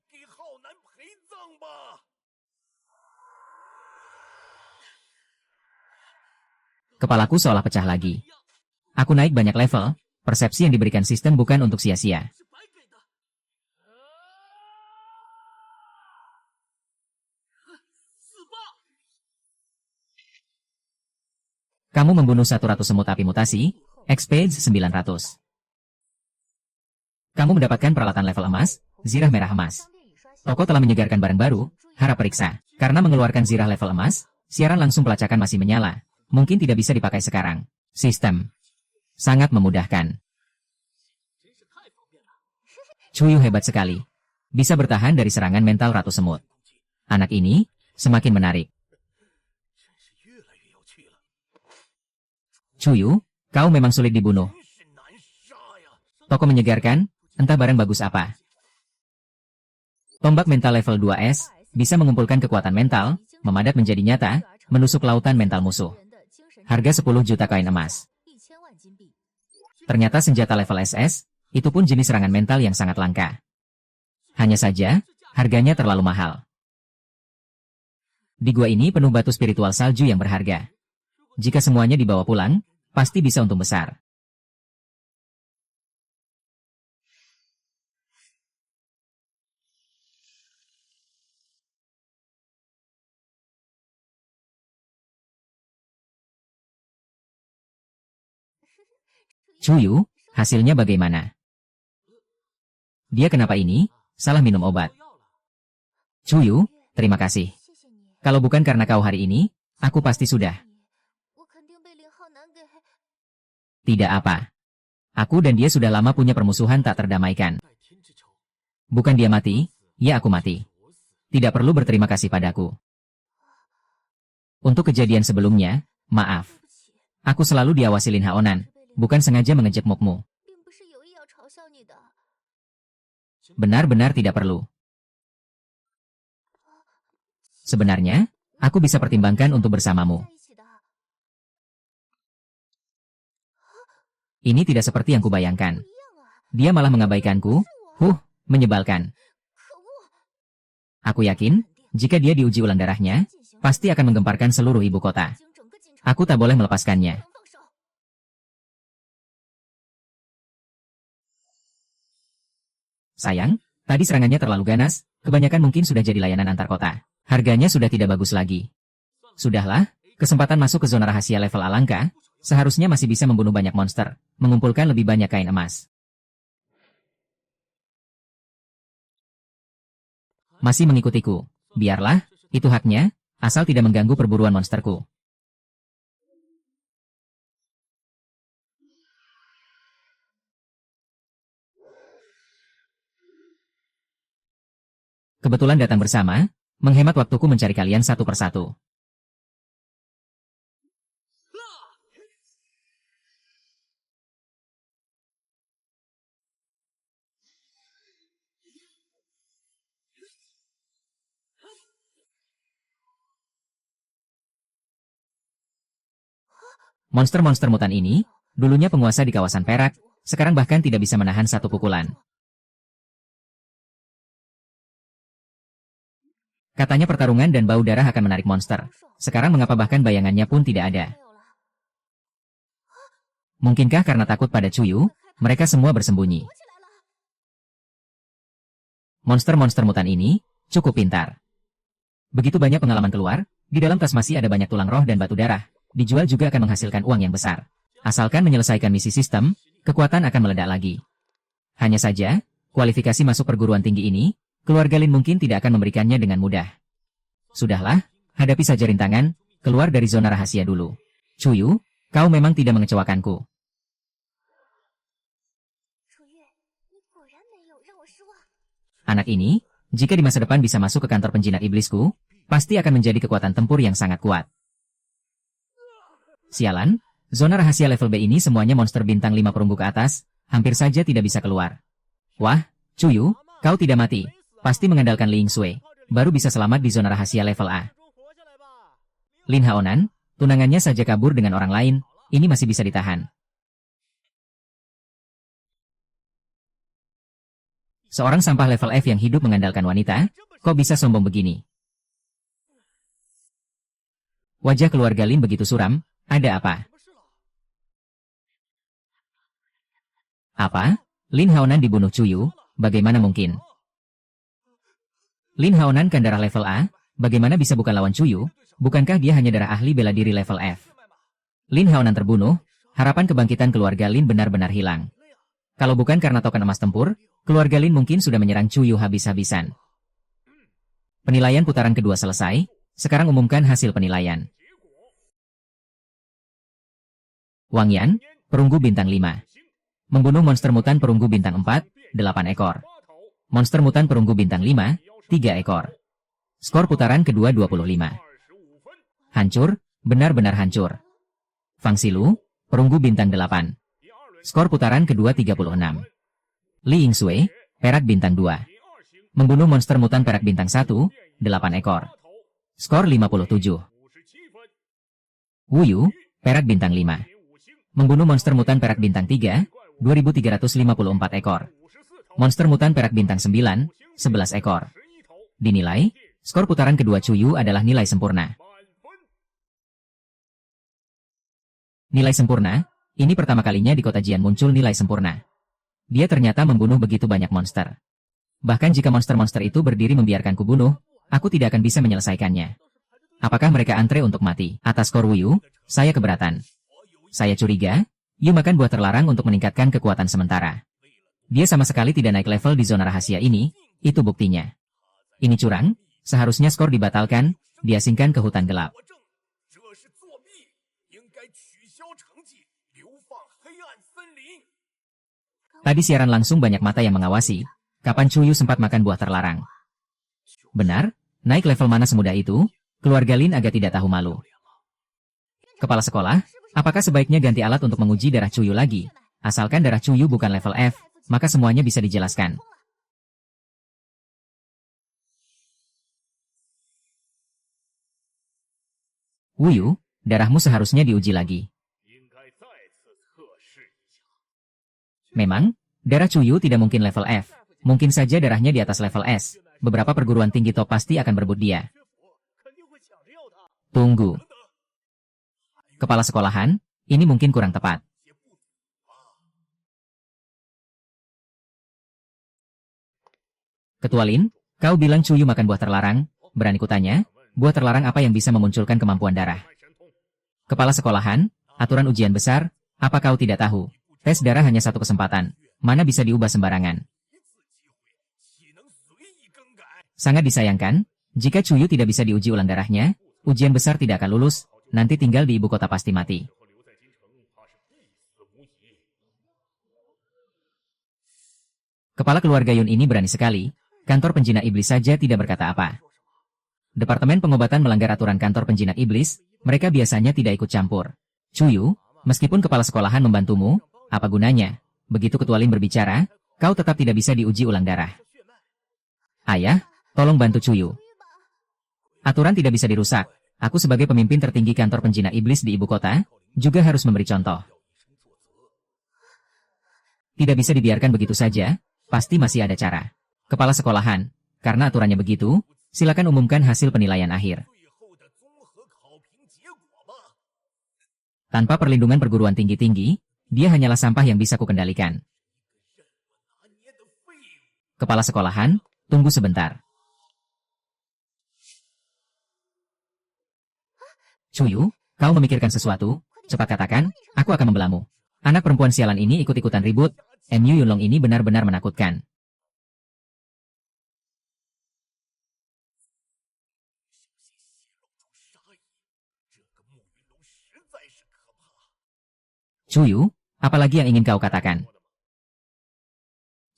Speaker 1: Kepalaku seolah pecah lagi. Aku naik banyak level, persepsi yang diberikan sistem bukan untuk sia-sia. Kamu membunuh satu Ratu Semut Api mutasi, XP 900. Kamu mendapatkan peralatan level emas, zirah merah emas. Toko telah menyegarkan barang baru, harap periksa. Karena mengeluarkan zirah level emas, siaran langsung pelacakan masih menyala. Mungkin tidak bisa dipakai sekarang. Sistem. Sangat memudahkan. Chuyu hebat sekali. Bisa bertahan dari serangan mental Ratu Semut. Anak ini, semakin menarik. Chuyu, kau memang sulit dibunuh. Toko menyegarkan, entah barang bagus apa. Tombak mental level 2S, bisa mengumpulkan kekuatan mental, memadat menjadi nyata, menusuk lautan mental musuh. Harga 10 juta koin emas. Ternyata senjata level SS, itu pun jenis serangan mental yang sangat langka. Hanya saja, harganya terlalu mahal. Di gua ini penuh batu spiritual salju yang berharga. Jika semuanya dibawa pulang, pasti bisa untung besar. Chuyu, hasilnya bagaimana? Dia kenapa ini? Salah minum obat. Chuyu, terima kasih. Kalau bukan karena kau hari ini, aku pasti sudah. Tidak apa. Aku dan dia sudah lama punya permusuhan tak terdamaikan. Bukan dia mati, ya aku mati. Tidak perlu berterima kasih padaku. Untuk kejadian sebelumnya, maaf. Aku selalu diawasi Lin Haonan, bukan sengaja mengejek mukmu. Benar-benar tidak perlu. Sebenarnya, aku bisa pertimbangkan untuk bersamamu. Ini tidak seperti yang kubayangkan. Dia malah mengabaikanku, menyebalkan. Aku yakin, jika dia diuji ulang darahnya, pasti akan menggemparkan seluruh ibu kota. Aku tak boleh melepaskannya. Sayang, tadi serangannya terlalu ganas, kebanyakan mungkin sudah jadi layanan antar kota. Harganya sudah tidak bagus lagi. Sudahlah, kesempatan masuk ke zona rahasia level A langka, seharusnya masih bisa membunuh banyak monster, mengumpulkan lebih banyak kain emas. Masih mengikutiku. Biarlah, itu haknya, asal tidak mengganggu perburuan monsterku. Kebetulan datang bersama, menghemat waktuku mencari kalian satu persatu. Monster-monster mutan ini, dulunya penguasa di kawasan perak, sekarang bahkan tidak bisa menahan satu pukulan. Katanya pertarungan dan bau darah akan menarik monster. Sekarang mengapa bahkan bayangannya pun tidak ada? Mungkinkah karena takut pada Chuyu, mereka semua bersembunyi? Monster-monster mutan ini, cukup pintar. Begitu banyak pengalaman keluar, di dalam tas masih ada banyak tulang roh dan batu darah. Dijual juga akan menghasilkan uang yang besar. Asalkan menyelesaikan misi sistem, kekuatan akan meledak lagi. Hanya saja, kualifikasi masuk perguruan tinggi ini, keluarga Lin mungkin tidak akan memberikannya dengan mudah. Sudahlah, hadapi saja rintangan, keluar dari zona rahasia dulu. Chuyu, kau memang tidak mengecewakanku. Anak ini, jika di masa depan bisa masuk ke kantor penjinak iblisku, pasti akan menjadi kekuatan tempur yang sangat kuat. Sialan, zona rahasia level B ini semuanya monster bintang 5 perunggu ke atas, hampir saja tidak bisa keluar. Wah, Chuyu, kau tidak mati. Pasti mengandalkan Ling Sui, baru bisa selamat di zona rahasia level A. Lin Haonan, tunangannya saja kabur dengan orang lain, ini masih bisa ditahan. Seorang sampah level F yang hidup mengandalkan wanita, kok bisa sombong begini? Wajah keluarga Lin begitu suram, ada apa? Apa? Lin Haonan dibunuh Chuyu, bagaimana mungkin? Lin Haonan kan darah level A, bagaimana bisa bukan lawan Chuyu? Bukankah dia hanya darah ahli bela diri level F? Lin Haonan terbunuh, harapan kebangkitan keluarga Lin benar-benar hilang. Kalau bukan karena token emas tempur, keluarga Lin mungkin sudah menyerang Chuyu habis-habisan. Penilaian putaran kedua selesai, sekarang umumkan hasil penilaian. Wang Yan, perunggu bintang 5. Membunuh monster mutan perunggu bintang 4, 8 ekor. Monster mutan perunggu bintang 5, 3 ekor. Skor putaran kedua 25. Hancur, benar-benar hancur. Fang Xilu, perunggu bintang 8. Skor putaran kedua 36. Li Yingsui, perak bintang 2. Membunuh monster mutan perak bintang 1, 8 ekor. Skor 57. Wu Yu, perak bintang 5. Membunuh monster mutan perak bintang 3, 2354 ekor. Monster mutan perak bintang 9, 11 ekor. Dinilai, skor putaran kedua Chuyu adalah nilai sempurna. Nilai sempurna, ini pertama kalinya di kota Jian muncul nilai sempurna. Dia ternyata membunuh begitu banyak monster. Bahkan jika monster-monster itu berdiri membiarkanku bunuh, aku tidak akan bisa menyelesaikannya. Apakah mereka antre untuk mati? Atas skor Wu Yu, saya keberatan. Saya curiga, Yu makan buah terlarang untuk meningkatkan kekuatan sementara. Dia sama sekali tidak naik level di zona rahasia ini, itu buktinya. Ini curang, seharusnya skor dibatalkan, diasingkan ke hutan gelap. Tadi siaran langsung banyak mata yang mengawasi, kapan Chuyu sempat makan buah terlarang. Benar, naik level mana semudah itu, keluarga Lin agak tidak tahu malu. Kepala sekolah, apakah sebaiknya ganti alat untuk menguji darah Chuyu lagi? Asalkan darah Chuyu bukan level F, maka semuanya bisa dijelaskan. Wu Yu, darahmu seharusnya diuji lagi. Memang, darah Chuyu tidak mungkin level F. Mungkin saja darahnya di atas level S. Beberapa perguruan tinggi top pasti akan berebut dia. Tunggu. Kepala sekolahan, ini mungkin kurang tepat. Ketua Lin, kau bilang Chuyu makan buah terlarang, berani kutanya, buah terlarang apa yang bisa memunculkan kemampuan darah? Kepala sekolahan, aturan ujian besar, apa kau tidak tahu? Tes darah hanya satu kesempatan, mana bisa diubah sembarangan. Sangat disayangkan, jika Chuyu tidak bisa diuji ulang darahnya, ujian besar tidak akan lulus, nanti tinggal di ibu kota pasti mati. Kepala keluarga Yun ini berani sekali, kantor penjinak iblis saja tidak berkata apa. Departemen pengobatan melanggar aturan kantor penjinak iblis, mereka biasanya tidak ikut campur. Chuyu, meskipun kepala sekolahan membantumu, apa gunanya? Begitu Ketua Lin berbicara, kau tetap tidak bisa diuji ulang darah. Ayah, tolong bantu Chuyu. Aturan tidak bisa dirusak. Aku sebagai pemimpin tertinggi kantor penjinak iblis di ibu kota, juga harus memberi contoh. Tidak bisa dibiarkan begitu saja, pasti masih ada cara. Kepala sekolahan, karena aturannya begitu, silakan umumkan hasil penilaian akhir. Tanpa perlindungan perguruan tinggi-tinggi, dia hanyalah sampah yang bisa kukendalikan. Kepala sekolahan, tunggu sebentar. Chuyu, kau memikirkan sesuatu? Cepat katakan, aku akan membelamu. Anak perempuan sialan ini ikut-ikutan ribut, Mu Yunlong ini benar-benar menakutkan. Chuyu, apalagi yang ingin kau katakan?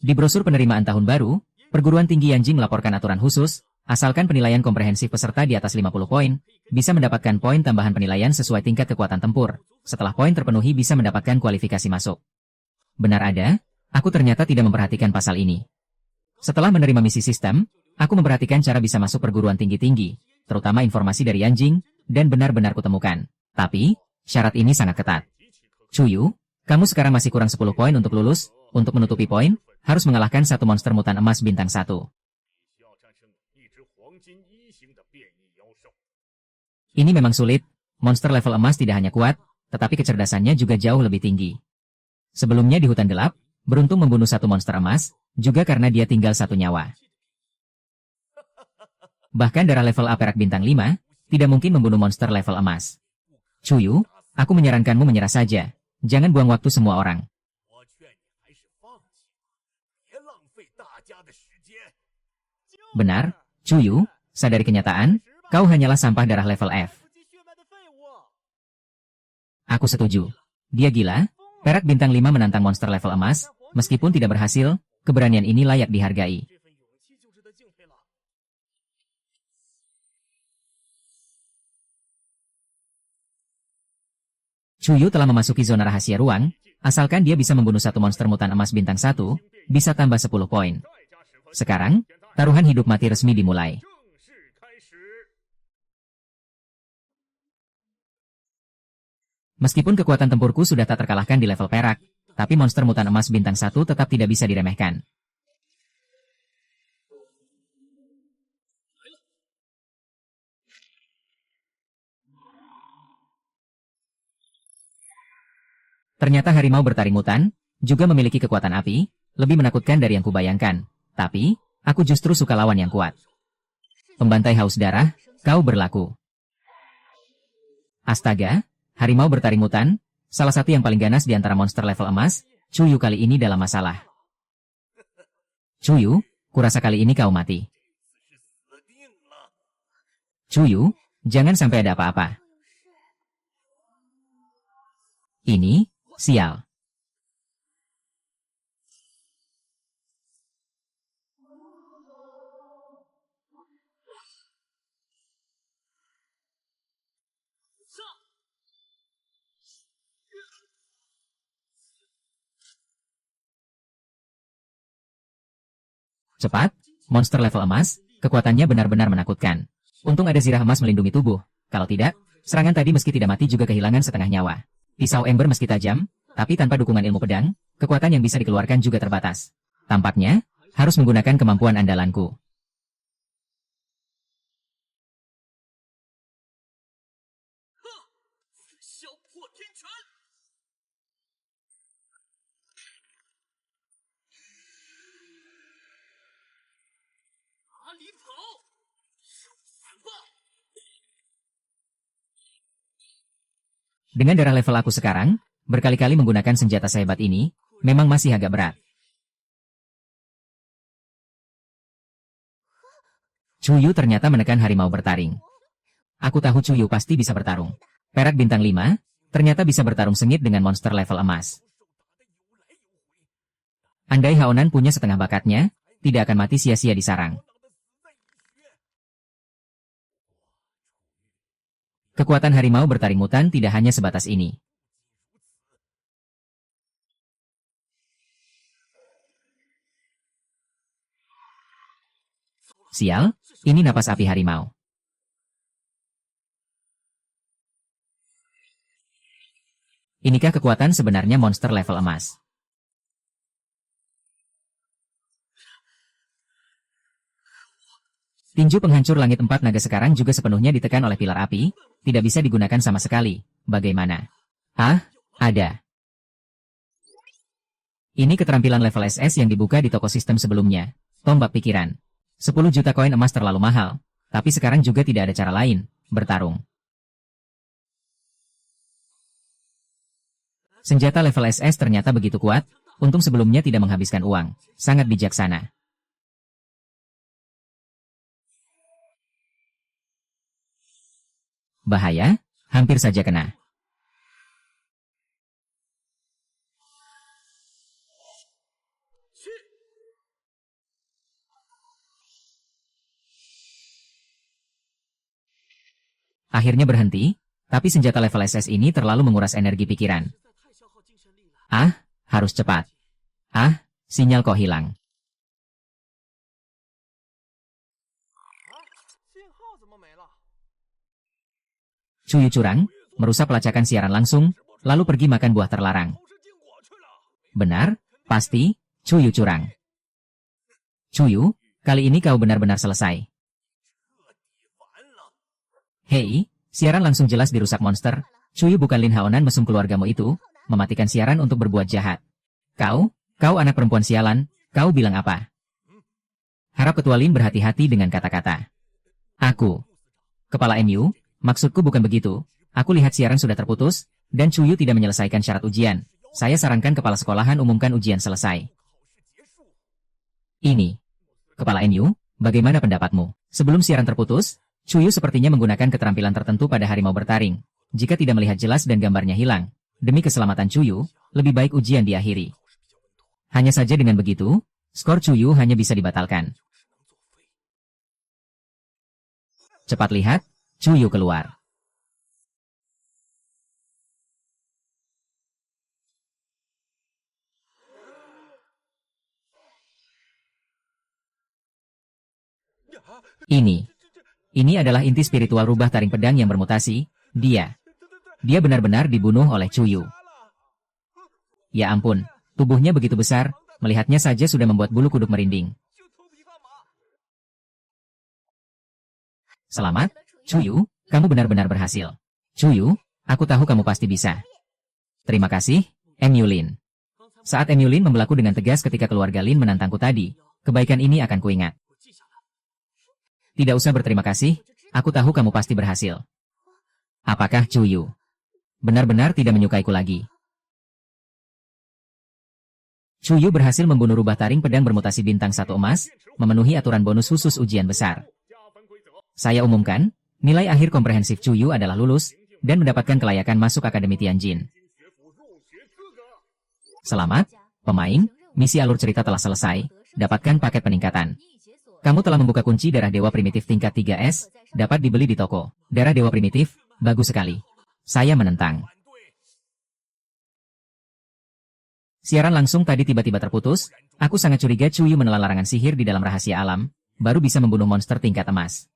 Speaker 1: Di brosur penerimaan tahun baru, perguruan tinggi Yanjing melaporkan aturan khusus, asalkan penilaian komprehensif peserta di atas 50 poin, bisa mendapatkan poin tambahan penilaian sesuai tingkat kekuatan tempur. Setelah poin terpenuhi bisa mendapatkan kualifikasi masuk. Benar ada, aku ternyata tidak memperhatikan pasal ini. Setelah menerima misi sistem, aku memperhatikan cara bisa masuk perguruan tinggi-tinggi, terutama informasi dari Yanjing, dan benar-benar kutemukan. Tapi, syarat ini sangat ketat. Chuyu, kamu sekarang masih kurang 10 poin untuk lulus. Untuk menutupi poin, harus mengalahkan satu monster mutan emas bintang 1. Ini memang sulit, monster level emas tidak hanya kuat, tetapi kecerdasannya juga jauh lebih tinggi. Sebelumnya di hutan gelap, beruntung membunuh satu monster emas, juga karena dia tinggal satu nyawa. Bahkan darah level A perak bintang 5, tidak mungkin membunuh monster level emas. Chuyu, aku menyarankanmu menyerah saja. Jangan buang waktu semua orang. Benar, Chuyu, sadari kenyataan, kau hanyalah sampah darah level F. Aku setuju. Dia gila, perak bintang 5 menantang monster level emas, meskipun tidak berhasil, keberanian ini layak dihargai. Chuyu telah memasuki zona rahasia ruang, asalkan dia bisa membunuh satu monster mutan emas bintang 1, bisa tambah 10 poin. Sekarang, taruhan hidup mati resmi dimulai. Meskipun kekuatan tempurku sudah tak terkalahkan di level perak, tapi monster mutan emas bintang 1 tetap tidak bisa diremehkan. Ternyata harimau bertaring mutan, juga memiliki kekuatan api, lebih menakutkan dari yang kubayangkan. Tapi, aku justru suka lawan yang kuat. Pembantai haus darah, kau berlaku. Astaga, harimau bertaring mutan, salah satu yang paling ganas di antara monster level emas, Chuyu kali ini dalam masalah. Chuyu, kurasa kali ini kau mati. Chuyu, jangan sampai ada apa-apa. Ini, sial. Cepat, monster level emas, kekuatannya benar-benar menakutkan. Untung ada zirah emas melindungi tubuh. Kalau tidak, serangan tadi meski tidak mati juga kehilangan setengah nyawa. Pisau ember meski tajam, tapi tanpa dukungan ilmu pedang, kekuatan yang bisa dikeluarkan juga terbatas. Tampaknya, harus menggunakan kemampuan andalanku. Dengan darah level aku sekarang, berkali-kali menggunakan senjata sehebat ini, memang masih agak berat. Chuyu ternyata menekan harimau bertaring. Aku tahu Chuyu pasti bisa bertarung. Perak bintang 5, ternyata bisa bertarung sengit dengan monster level emas. Andai Haonan punya setengah bakatnya, tidak akan mati sia-sia di sarang. Kekuatan harimau bertaring mutan tidak hanya sebatas ini. Sial, ini napas api harimau. Inikah kekuatan sebenarnya monster level emas? Tinju penghancur langit 4 naga sekarang juga sepenuhnya ditekan oleh pilar api, tidak bisa digunakan sama sekali. Bagaimana? Ah, ada. Ini keterampilan level SS yang dibuka di toko sistem sebelumnya. Tombak pikiran. 10 juta koin emas terlalu mahal, tapi sekarang juga tidak ada cara lain, bertarung. Senjata level SS ternyata begitu kuat, untung sebelumnya tidak menghabiskan uang, sangat bijaksana. Bahaya, hampir saja kena. Akhirnya berhenti, tapi senjata level SS ini terlalu menguras energi pikiran. Ah, harus cepat. Ah, sinyal kok hilang. Chuyu curang, merusak pelacakan siaran langsung, lalu pergi makan buah terlarang. Benar, pasti, Chuyu curang. Chuyu, kali ini kau benar-benar selesai. Hei, siaran langsung jelas dirusak monster. Chuyu bukan Lin Haonan mesum keluargamu itu, mematikan siaran untuk berbuat jahat. Kau anak perempuan sialan, kau bilang apa? Harap Ketua Lin berhati-hati dengan kata-kata. Aku. Kepala MU, maksudku bukan begitu. Aku lihat siaran sudah terputus, dan Chuyu tidak menyelesaikan syarat ujian. Saya sarankan kepala sekolahan umumkan ujian selesai. Ini. Kepala MU, bagaimana pendapatmu? Sebelum siaran terputus, Chuyu sepertinya menggunakan keterampilan tertentu pada harimau bertaring. Jika tidak melihat jelas dan gambarnya hilang, demi keselamatan Chuyu, lebih baik ujian diakhiri. Hanya saja dengan begitu, skor Chuyu hanya bisa dibatalkan. Cepat lihat, Chuyu keluar. Ini adalah inti spiritual rubah taring pedang yang bermutasi. Dia benar-benar dibunuh oleh Chuyu. Ya ampun, tubuhnya begitu besar, melihatnya saja sudah membuat bulu kuduk merinding. Selamat, Chuyu, kamu benar-benar berhasil. Chuyu, aku tahu kamu pasti bisa. Terima kasih, MU Lin. Saat MU Lin membelaku dengan tegas ketika keluarga Lin menantangku tadi, kebaikan ini akan kuingat. Tidak usah berterima kasih, aku tahu kamu pasti berhasil. Apakah Chuyu benar-benar tidak menyukaiku lagi? Chuyu berhasil membunuh rubah taring pedang bermutasi bintang 1 emas, memenuhi aturan bonus khusus ujian besar. Saya umumkan, nilai akhir komprehensif Chuyu adalah lulus, dan mendapatkan kelayakan masuk Akademi Tianjin. Selamat, pemain, misi alur cerita telah selesai, dapatkan paket peningkatan. Kamu telah membuka kunci darah dewa primitif tingkat 3S, dapat dibeli di toko. Darah dewa primitif, bagus sekali. Saya menentang. Siaran langsung tadi tiba-tiba terputus, aku sangat curiga Chuyu menelan larangan sihir di dalam rahasia alam, baru bisa membunuh monster tingkat emas.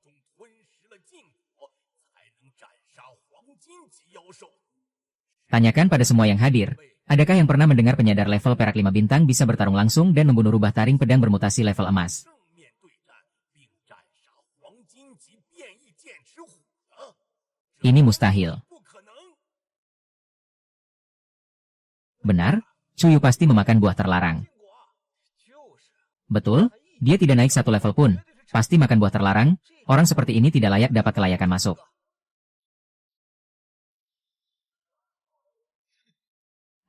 Speaker 1: Tanyakan pada semua yang hadir, adakah yang pernah mendengar penyadar level perak 5 bintang bisa bertarung langsung dan membunuh rubah taring pedang bermutasi level emas? Ini mustahil. Benar, Chuyu pasti memakan buah terlarang. Betul, dia tidak naik 1 level pun, pasti makan buah terlarang, orang seperti ini tidak layak dapat kelayakan masuk.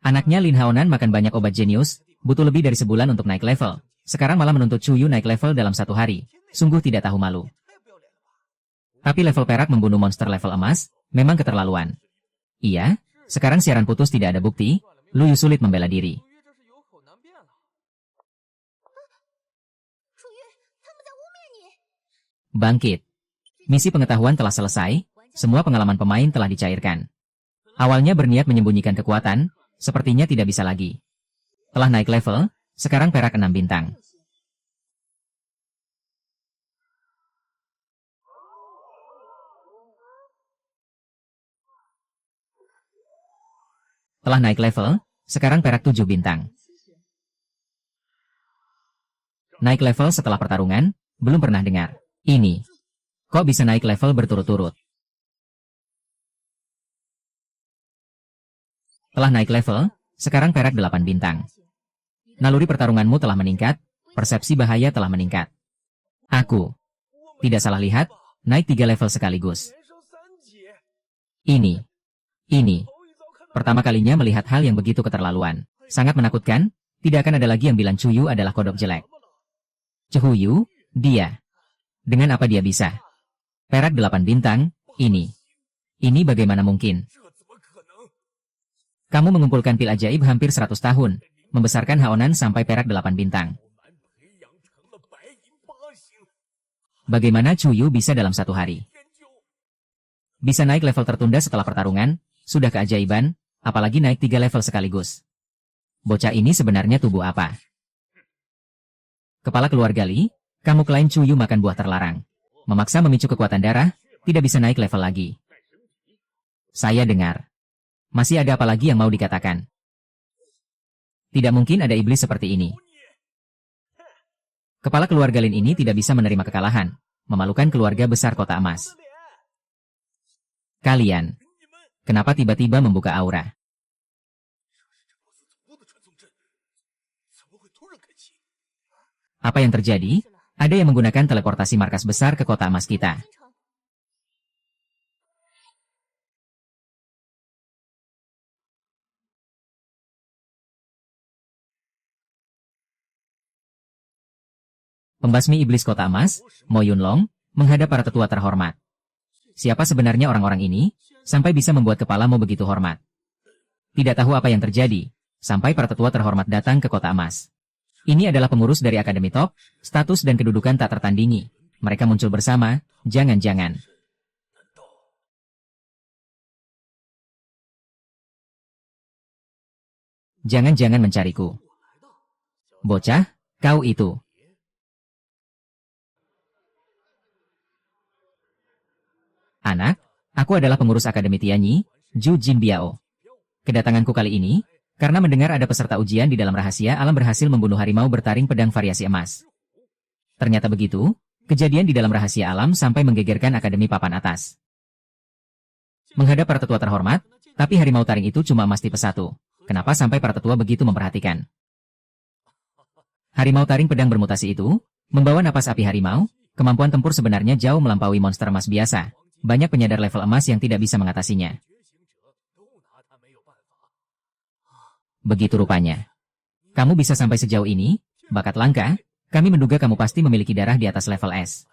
Speaker 1: Anaknya Lin Haonan makan banyak obat jenius, butuh lebih dari sebulan untuk naik level. Sekarang malah menuntut Chu Yu naik level dalam 1 hari. Sungguh tidak tahu malu. Tapi level perak membunuh monster level emas, memang keterlaluan. Iya, sekarang siaran putus tidak ada bukti, Lu Yu sulit membela diri. Bangkit. Misi pengetahuan telah selesai, semua pengalaman pemain telah dicairkan. Awalnya berniat menyembunyikan kekuatan, sepertinya tidak bisa lagi. Telah naik level, sekarang perak 6 bintang. Telah naik level, sekarang perak 7 bintang. Naik level setelah pertarungan, belum pernah dengar. Ini. Kok bisa naik level berturut-turut? Telah naik level, sekarang perak 8 bintang. Naluri pertarunganmu telah meningkat, persepsi bahaya telah meningkat. Aku. Tidak salah lihat, naik 3 level sekaligus. Ini. Pertama kalinya melihat hal yang begitu keterlaluan. Sangat menakutkan, tidak akan ada lagi yang bilang Chu Yu adalah kodok jelek. Chu Yu, dia. Dengan apa dia bisa? Perak 8 bintang, ini. Ini bagaimana mungkin? Kamu mengumpulkan pil ajaib hampir 100 tahun, membesarkan Haonan sampai perak 8 bintang. Bagaimana Chu Yu bisa dalam 1 hari? Bisa naik level tertunda setelah pertarungan, sudah keajaiban, apalagi naik 3 level sekaligus. Bocah ini sebenarnya tubuh apa? Kepala keluarga Li, kamu klaim Chu Yu makan buah terlarang. Memaksa memicu kekuatan darah, tidak bisa naik level lagi. Saya dengar. Masih ada apa lagi yang mau dikatakan? Tidak mungkin ada iblis seperti ini. Kepala keluarga Lin ini tidak bisa menerima kekalahan, memalukan keluarga besar kota emas. Kalian, kenapa tiba-tiba membuka aura? Apa yang terjadi? Ada yang menggunakan teleportasi markas besar ke kota emas kita. Pembasmi iblis kota emas, Mo Yunlong, menghadap para tetua terhormat. Siapa sebenarnya orang-orang ini, sampai bisa membuat kepalamu begitu hormat? Tidak tahu apa yang terjadi, sampai para tetua terhormat datang ke kota emas. Ini adalah pengurus dari Akademi Top, status dan kedudukan tak tertandingi. Mereka muncul bersama, jangan-jangan. Jangan-jangan mencariku. Bocah, kau itu. Anak, aku adalah pengurus Akademi Tianyi, Zhu Jinbiao. Kedatanganku kali ini, karena mendengar ada peserta ujian di dalam rahasia alam berhasil membunuh harimau bertaring pedang variasi emas. Ternyata begitu, kejadian di dalam rahasia alam sampai menggegerkan Akademi papan atas. Menghadap para tetua terhormat, tapi harimau taring itu cuma emas tipe 1. Kenapa sampai para tetua begitu memperhatikan? Harimau taring pedang bermutasi itu, membawa napas api harimau, kemampuan tempur sebenarnya jauh melampaui monster emas biasa. Banyak penyadar level emas yang tidak bisa mengatasinya. Begitu rupanya. Kamu bisa sampai sejauh ini, bakat langka, kami menduga kamu pasti memiliki darah di atas level S.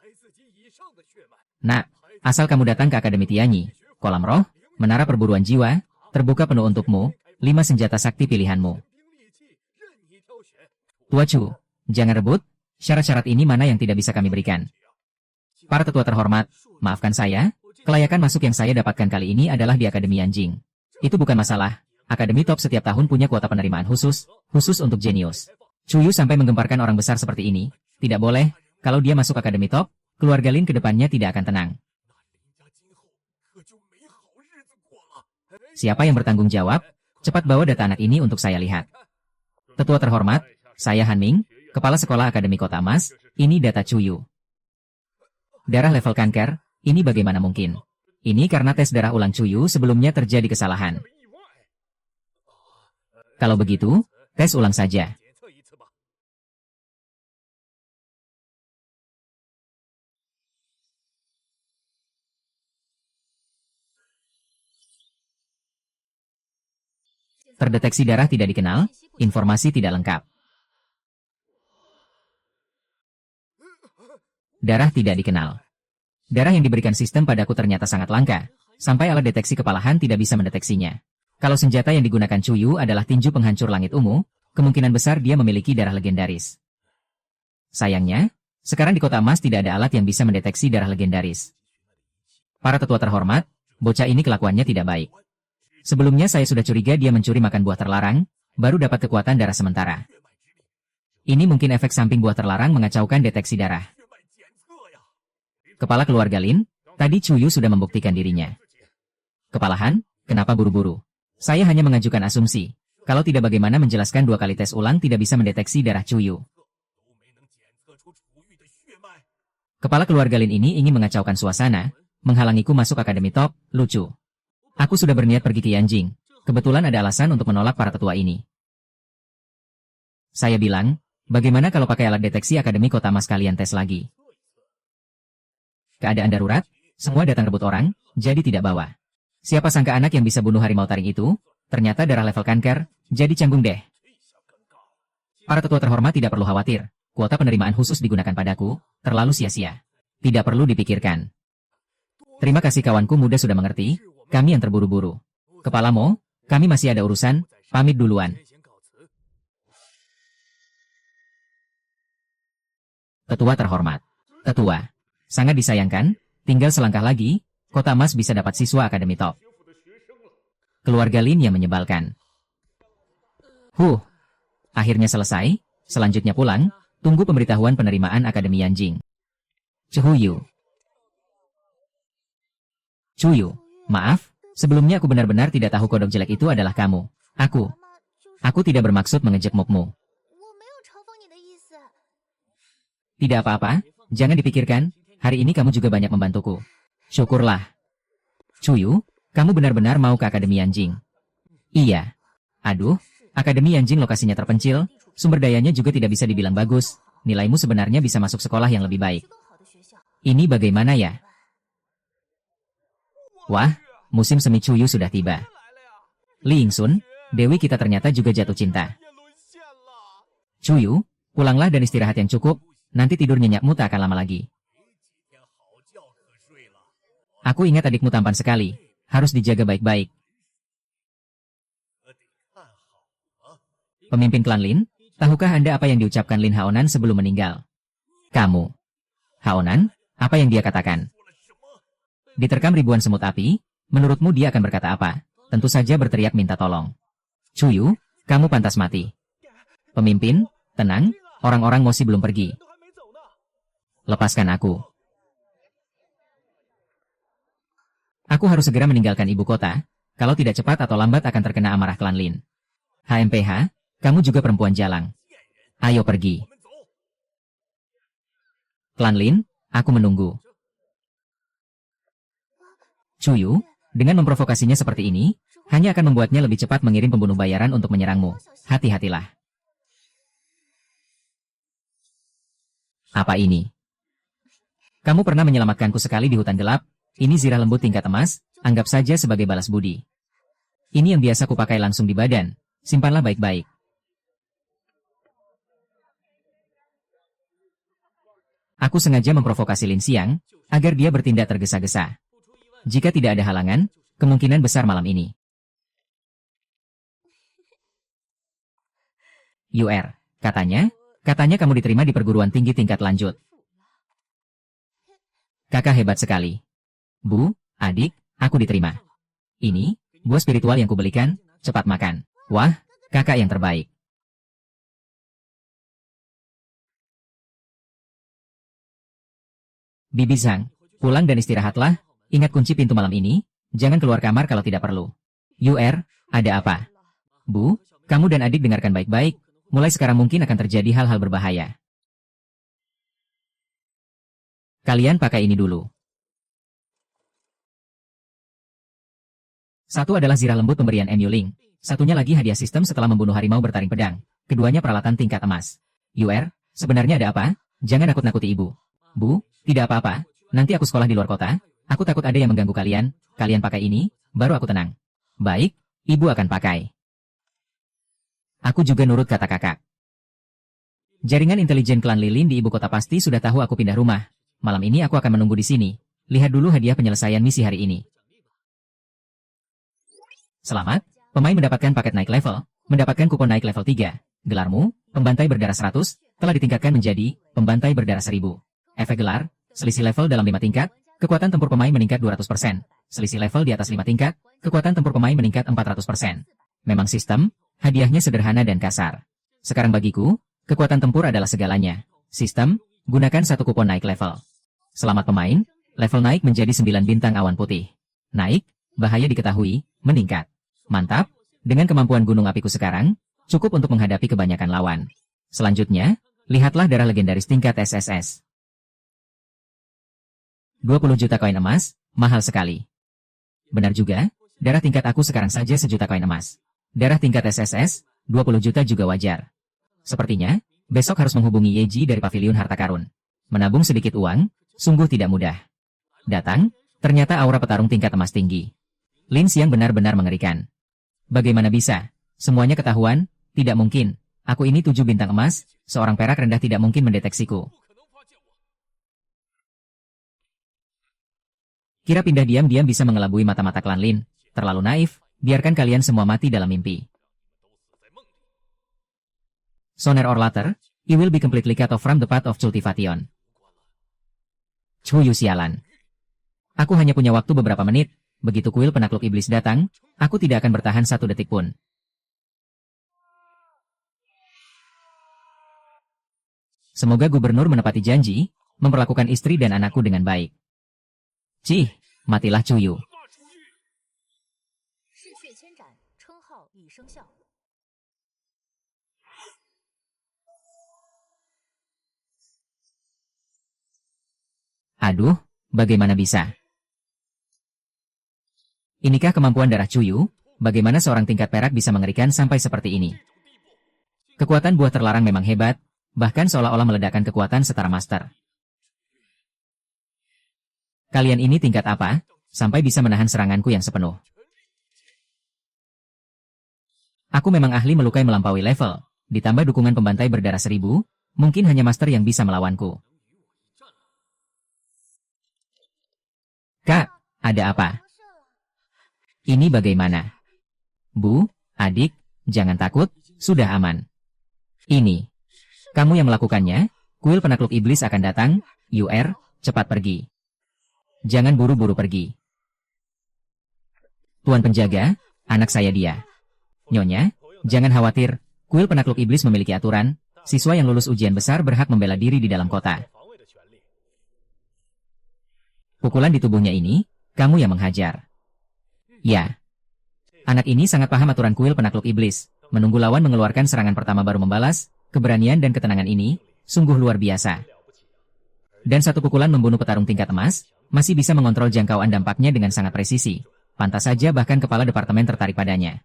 Speaker 1: Nak, asal kamu datang ke Akademi Tianyi, kolam roh, menara perburuan jiwa, terbuka penuh untukmu, 5 senjata sakti pilihanmu. Tua Chu, jangan rebut, syarat-syarat ini mana yang tidak bisa kami berikan. Para tetua terhormat, maafkan saya, kelayakan masuk yang saya dapatkan kali ini adalah di Akademi Anjing. Itu bukan masalah. Akademi Top setiap tahun punya kuota penerimaan khusus untuk jenius. Chu Yu sampai menggemparkan orang besar seperti ini. Tidak boleh, kalau dia masuk Akademi Top, keluarga Lin ke depannya tidak akan tenang. Siapa yang bertanggung jawab? Cepat bawa data anak ini untuk saya lihat. Tetua terhormat, saya Han Ming, Kepala Sekolah Akademi Kota Emas, ini data Chu Yu. Darah level kanker, ini bagaimana mungkin? Ini karena tes darah ulang Chu Yu sebelumnya terjadi kesalahan. Kalau begitu, tes ulang saja. Terdeteksi darah tidak dikenal, informasi tidak lengkap. Darah tidak dikenal. Darah yang diberikan sistem padaku ternyata sangat langka, sampai alat deteksi kepalahan tidak bisa mendeteksinya. Kalau senjata yang digunakan Chuyu adalah tinju penghancur langit ungu, kemungkinan besar dia memiliki darah legendaris. Sayangnya, sekarang di Kota Emas tidak ada alat yang bisa mendeteksi darah legendaris. Para tetua terhormat, bocah ini kelakuannya tidak baik. Sebelumnya saya sudah curiga dia mencuri makan buah terlarang, baru dapat kekuatan darah sementara. Ini mungkin efek samping buah terlarang mengacaukan deteksi darah. Kepala keluarga Lin, tadi Chuyu sudah membuktikan dirinya. Kepalahan, kenapa buru-buru? Saya hanya mengajukan asumsi. Kalau tidak bagaimana menjelaskan 2 kali tes ulang tidak bisa mendeteksi darah Chuyu. Kepala keluarga Lin ini ingin mengacaukan suasana, menghalangiku masuk akademi top, lucu. Aku sudah berniat pergi ke Yanjing. Kebetulan ada alasan untuk menolak para tetua ini. Saya bilang, bagaimana kalau pakai alat deteksi akademi Kota Emas kalian tes lagi? Keadaan darurat, semua datang rebut orang, jadi tidak bawa. Siapa sangka anak yang bisa bunuh harimau taring itu, ternyata darah level kanker, jadi canggung deh. Para tetua terhormat tidak perlu khawatir, kuota penerimaan khusus digunakan padaku, terlalu sia-sia. Tidak perlu dipikirkan. Terima kasih kawanku muda sudah mengerti, kami yang terburu-buru. Kepalamu, kami masih ada urusan, pamit duluan. Tetua terhormat. Tetua. Sangat disayangkan, tinggal selangkah lagi, Kota Emas bisa dapat siswa akademi top. Keluarga Lin yang menyebalkan. Akhirnya selesai, selanjutnya pulang, tunggu pemberitahuan penerimaan Akademi Yanjing. Chuyu. Maaf, sebelumnya aku benar-benar tidak tahu kodok jelek itu adalah kamu. Aku tidak bermaksud mengejek mukmu. Tidak apa-apa, jangan dipikirkan, hari ini kamu juga banyak membantuku. Syukurlah. Chuyu, kamu benar-benar mau ke Akademi Yanjing? Iya. Aduh, Akademi Yanjing lokasinya terpencil, sumber dayanya juga tidak bisa dibilang bagus, nilaimu sebenarnya bisa masuk sekolah yang lebih baik. Ini bagaimana ya? Wah, musim semi Chuyu sudah tiba. Li Yingsun, Dewi kita ternyata juga jatuh cinta. Chuyu, pulanglah dan istirahat yang cukup, nanti tidur nyenyakmu tak akan lama lagi. Aku ingat adikmu tampan sekali, harus dijaga baik-baik. Pemimpin klan Lin, tahukah Anda apa yang diucapkan Lin Haonan sebelum meninggal? Kamu. Haonan, apa yang dia katakan? Diterkam ribuan semut api, menurutmu dia akan berkata apa? Tentu saja berteriak minta tolong. Chuyu, kamu pantas mati. Pemimpin, tenang, orang-orang Mosi belum pergi. Lepaskan aku. Aku harus segera meninggalkan ibu kota, kalau tidak cepat atau lambat akan terkena amarah klan Lin. HMPH, kamu juga perempuan jalang. Ayo pergi. Klan Lin, aku menunggu. Chuyu, dengan memprovokasinya seperti ini, hanya akan membuatnya lebih cepat mengirim pembunuh bayaran untuk menyerangmu. Hati-hatilah. Apa ini? Kamu pernah menyelamatkanku sekali di hutan gelap. Ini zirah lembut tingkat emas, anggap saja sebagai balas budi. Ini yang biasa kupakai langsung di badan, simpanlah baik-baik. Aku sengaja memprovokasi Lin Xiang, agar dia bertindak tergesa-gesa. Jika tidak ada halangan, kemungkinan besar malam ini. Katanya kamu diterima di perguruan tinggi tingkat lanjut. Kakak hebat sekali. Bu, adik, aku diterima. Ini, buah spiritual yang kubelikan, cepat makan. Wah, kakak yang terbaik. Bibi Zhang, pulang dan istirahatlah, ingat kunci pintu malam ini, jangan keluar kamar kalau tidak perlu. Ada apa? Bu, kamu dan adik dengarkan baik-baik, mulai sekarang mungkin akan terjadi hal-hal berbahaya. Kalian pakai ini dulu. Satu adalah zirah lembut pemberian MU Ling. Satunya lagi hadiah sistem setelah membunuh harimau bertaring pedang. Keduanya peralatan tingkat emas. Sebenarnya ada apa? Jangan nakut-nakuti ibu. Bu, tidak apa-apa. Nanti aku sekolah di luar kota. Aku takut ada yang mengganggu kalian. Kalian pakai ini, baru aku tenang. Baik, ibu akan pakai. Aku juga nurut kata kakak. Jaringan intelijen klan Lilin di ibu kota pasti sudah tahu aku pindah rumah. Malam ini aku akan menunggu di sini. Lihat dulu hadiah penyelesaian misi hari ini. Selamat, pemain mendapatkan paket naik level, mendapatkan kupon naik level 3. Gelarmu, pembantai berdarah 100, telah ditingkatkan menjadi pembantai berdarah 1000. Efek gelar, selisih level dalam 5 tingkat, kekuatan tempur pemain meningkat 200%. Selisih level di atas 5 tingkat, kekuatan tempur pemain meningkat 400%. Memang sistem, hadiahnya sederhana dan kasar. Sekarang bagiku, kekuatan tempur adalah segalanya. Sistem, gunakan satu kupon naik level. Selamat pemain, level naik menjadi 9 bintang awan putih. Naik, bahaya diketahui, meningkat. Mantap, dengan kemampuan gunung apiku sekarang, cukup untuk menghadapi kebanyakan lawan. Selanjutnya, lihatlah darah legendaris tingkat SSS. 20 juta koin emas, mahal sekali. Benar juga, darah tingkat aku sekarang saja 1 juta koin emas. Darah tingkat SSS, 20 juta juga wajar. Sepertinya, besok harus menghubungi Yeji dari Paviliun Harta Karun. Menabung sedikit uang, sungguh tidak mudah. Datang, ternyata aura petarung tingkat emas tinggi. Lin Xiang benar-benar mengerikan. Bagaimana bisa? Semuanya ketahuan? Tidak mungkin. Aku ini 7 bintang emas, seorang perak rendah tidak mungkin mendeteksiku. Kira pindah diam-diam bisa mengelabui mata-mata klan Lin. Terlalu naif, biarkan kalian semua mati dalam mimpi. Sooner or later, he will be completely cut off from the path of cultivation. Cuyu sialan. Aku hanya punya waktu beberapa menit. Begitu kuil penakluk iblis datang, aku tidak akan bertahan 1 detik pun. Semoga gubernur menepati janji, memperlakukan istri dan anakku dengan baik. Cih, matilah Cuyu. Aduh, bagaimana bisa? Inikah kemampuan darah Cuyu? Bagaimana seorang tingkat perak bisa mengerikan sampai seperti ini? Kekuatan buah terlarang memang hebat, bahkan seolah-olah meledakkan kekuatan setara master. Kalian ini tingkat apa, sampai bisa menahan seranganku yang sepenuh? Aku memang ahli melukai melampaui level, ditambah dukungan pembantai berdarah 1000, mungkin hanya master yang bisa melawanku. Kak, ada apa? Ini bagaimana? Bu, adik, jangan takut, sudah aman. Ini. Kamu yang melakukannya, kuil penakluk iblis akan datang, UR, cepat pergi. Jangan buru-buru pergi. Tuan penjaga, anak saya dia. Nyonya, jangan khawatir, kuil penakluk iblis memiliki aturan, siswa yang lulus ujian besar berhak membela diri di dalam kota. Pukulan di tubuhnya ini, kamu yang menghajar. Ya. Anak ini sangat paham aturan kuil penakluk iblis. Menunggu lawan mengeluarkan serangan pertama baru membalas, keberanian dan ketenangan ini, sungguh luar biasa. Dan satu pukulan membunuh petarung tingkat emas, masih bisa mengontrol jangkauan dampaknya dengan sangat presisi. Pantas saja bahkan kepala departemen tertarik padanya.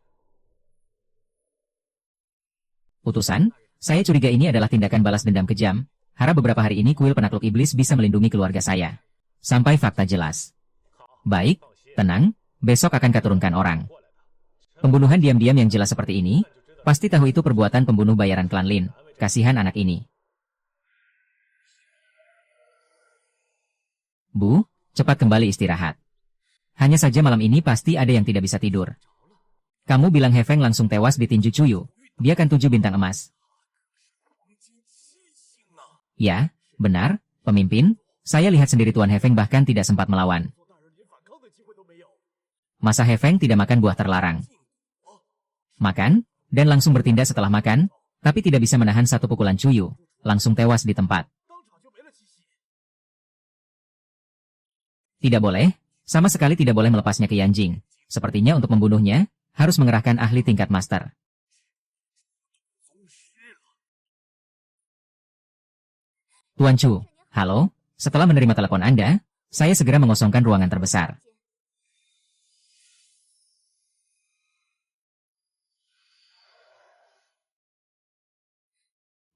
Speaker 1: Utusan, saya curiga ini adalah tindakan balas dendam kejam. Harap beberapa hari ini kuil penakluk iblis bisa melindungi keluarga saya. Sampai fakta jelas. Baik, tenang. Besok akan katurunkan orang. Pembunuhan diam-diam yang jelas seperti ini, pasti tahu itu perbuatan pembunuh bayaran klan Lin. Kasihan anak ini. Bu, cepat kembali istirahat. Hanya saja malam ini pasti ada yang tidak bisa tidur. Kamu bilang Hefeng langsung tewas ditinju Cuyu. Dia kan 7 bintang emas. Ya, benar, pemimpin. Saya lihat sendiri Tuan Hefeng bahkan tidak sempat melawan. Masa Hefeng tidak makan buah terlarang? Makan, dan langsung bertindak setelah makan, tapi tidak bisa menahan satu pukulan Cuyu, langsung tewas di tempat. Tidak boleh, sama sekali tidak boleh melepasnya ke Yanjing. Sepertinya untuk membunuhnya, harus mengerahkan ahli tingkat master. Tuan Chu, halo, setelah menerima telepon Anda, saya segera mengosongkan ruangan terbesar.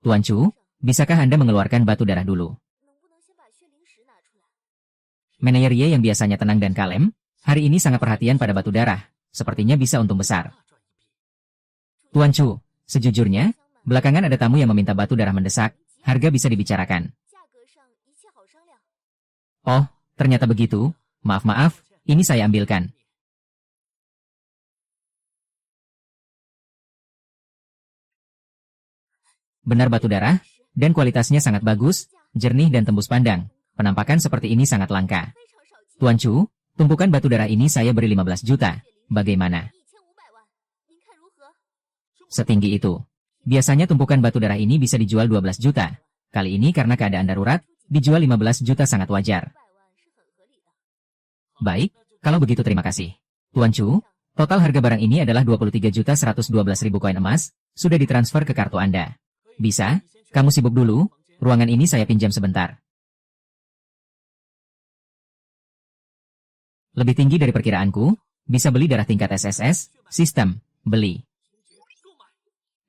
Speaker 1: Tuan Chu, bisakah Anda mengeluarkan batu darah dulu? Manajer Ye yang biasanya tenang dan kalem, hari ini sangat perhatian pada batu darah, sepertinya bisa untung besar. Tuan Chu, Sejujurnya, belakangan ada tamu yang meminta batu darah mendesak, harga bisa dibicarakan. Oh, ternyata begitu. Maaf-maaf, ini saya ambilkan. Benar batu darah, dan kualitasnya sangat bagus, jernih dan tembus pandang. Penampakan seperti ini sangat langka. Tuan Chu, tumpukan batu darah ini saya beri 15 juta. Bagaimana? Setinggi itu. Biasanya tumpukan batu darah ini bisa dijual 12 juta. Kali ini karena keadaan darurat, dijual 15 juta sangat wajar. Baik, kalau begitu terima kasih. Tuan Chu, total harga barang ini adalah 23.112.000 koin emas, sudah ditransfer ke kartu Anda. Bisa? Kamu sibuk dulu, ruangan ini saya pinjam sebentar. Lebih tinggi dari perkiraanku, bisa beli darah tingkat SSS, sistem, beli.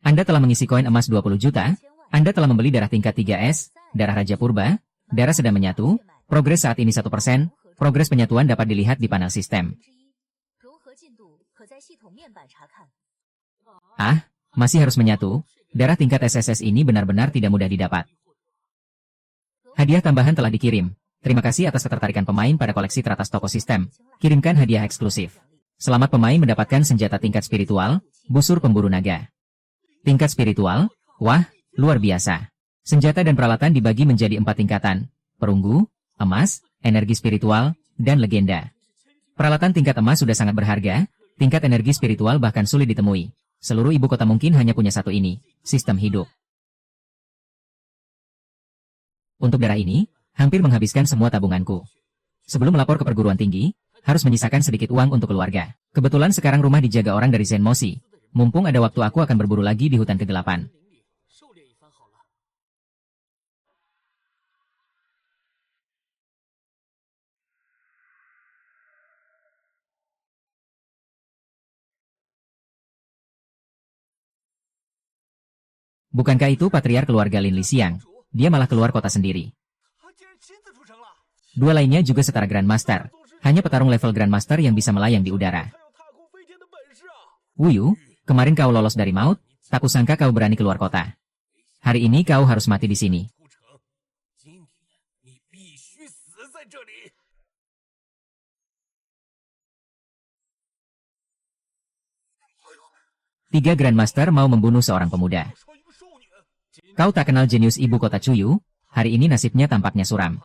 Speaker 1: Anda telah mengisi koin emas 20 juta, Anda telah membeli darah tingkat 3S, darah Raja Purba, darah sedang menyatu, progres saat ini 1%, progres penyatuan dapat dilihat di panel sistem. Ah, masih harus menyatu. Darah tingkat SSS ini benar-benar tidak mudah didapat. Hadiah tambahan telah dikirim. Terima kasih atas ketertarikan pemain pada koleksi teratas toko sistem. Kirimkan hadiah eksklusif. Selamat pemain mendapatkan senjata tingkat spiritual, busur pemburu naga. Tingkat spiritual, wah, luar biasa. Senjata dan peralatan dibagi menjadi 4 tingkatan, perunggu, emas, energi spiritual, dan legenda. Peralatan tingkat emas sudah sangat berharga, tingkat energi spiritual bahkan sulit ditemui. Seluruh ibu kota mungkin hanya punya satu ini, sistem hidup. Untuk darah ini, hampir menghabiskan semua tabunganku. Sebelum melapor ke perguruan tinggi, harus menyisakan sedikit uang untuk keluarga. Kebetulan sekarang rumah dijaga orang dari Zenmoshi. Mumpung ada waktu aku akan berburu lagi di hutan kegelapan. Bukankah itu patriar keluarga Lin Lisiang? Dia malah keluar kota sendiri. Dua lainnya juga setara Grandmaster. Hanya petarung level Grandmaster yang bisa melayang di udara. Wuyu, kemarin kau lolos dari maut, tak kusangka kau berani keluar kota. Hari ini kau harus mati di sini. Tiga Grandmaster mau membunuh seorang pemuda. Kau tak kenal jenius ibu kota Chuyu, hari ini nasibnya tampaknya suram.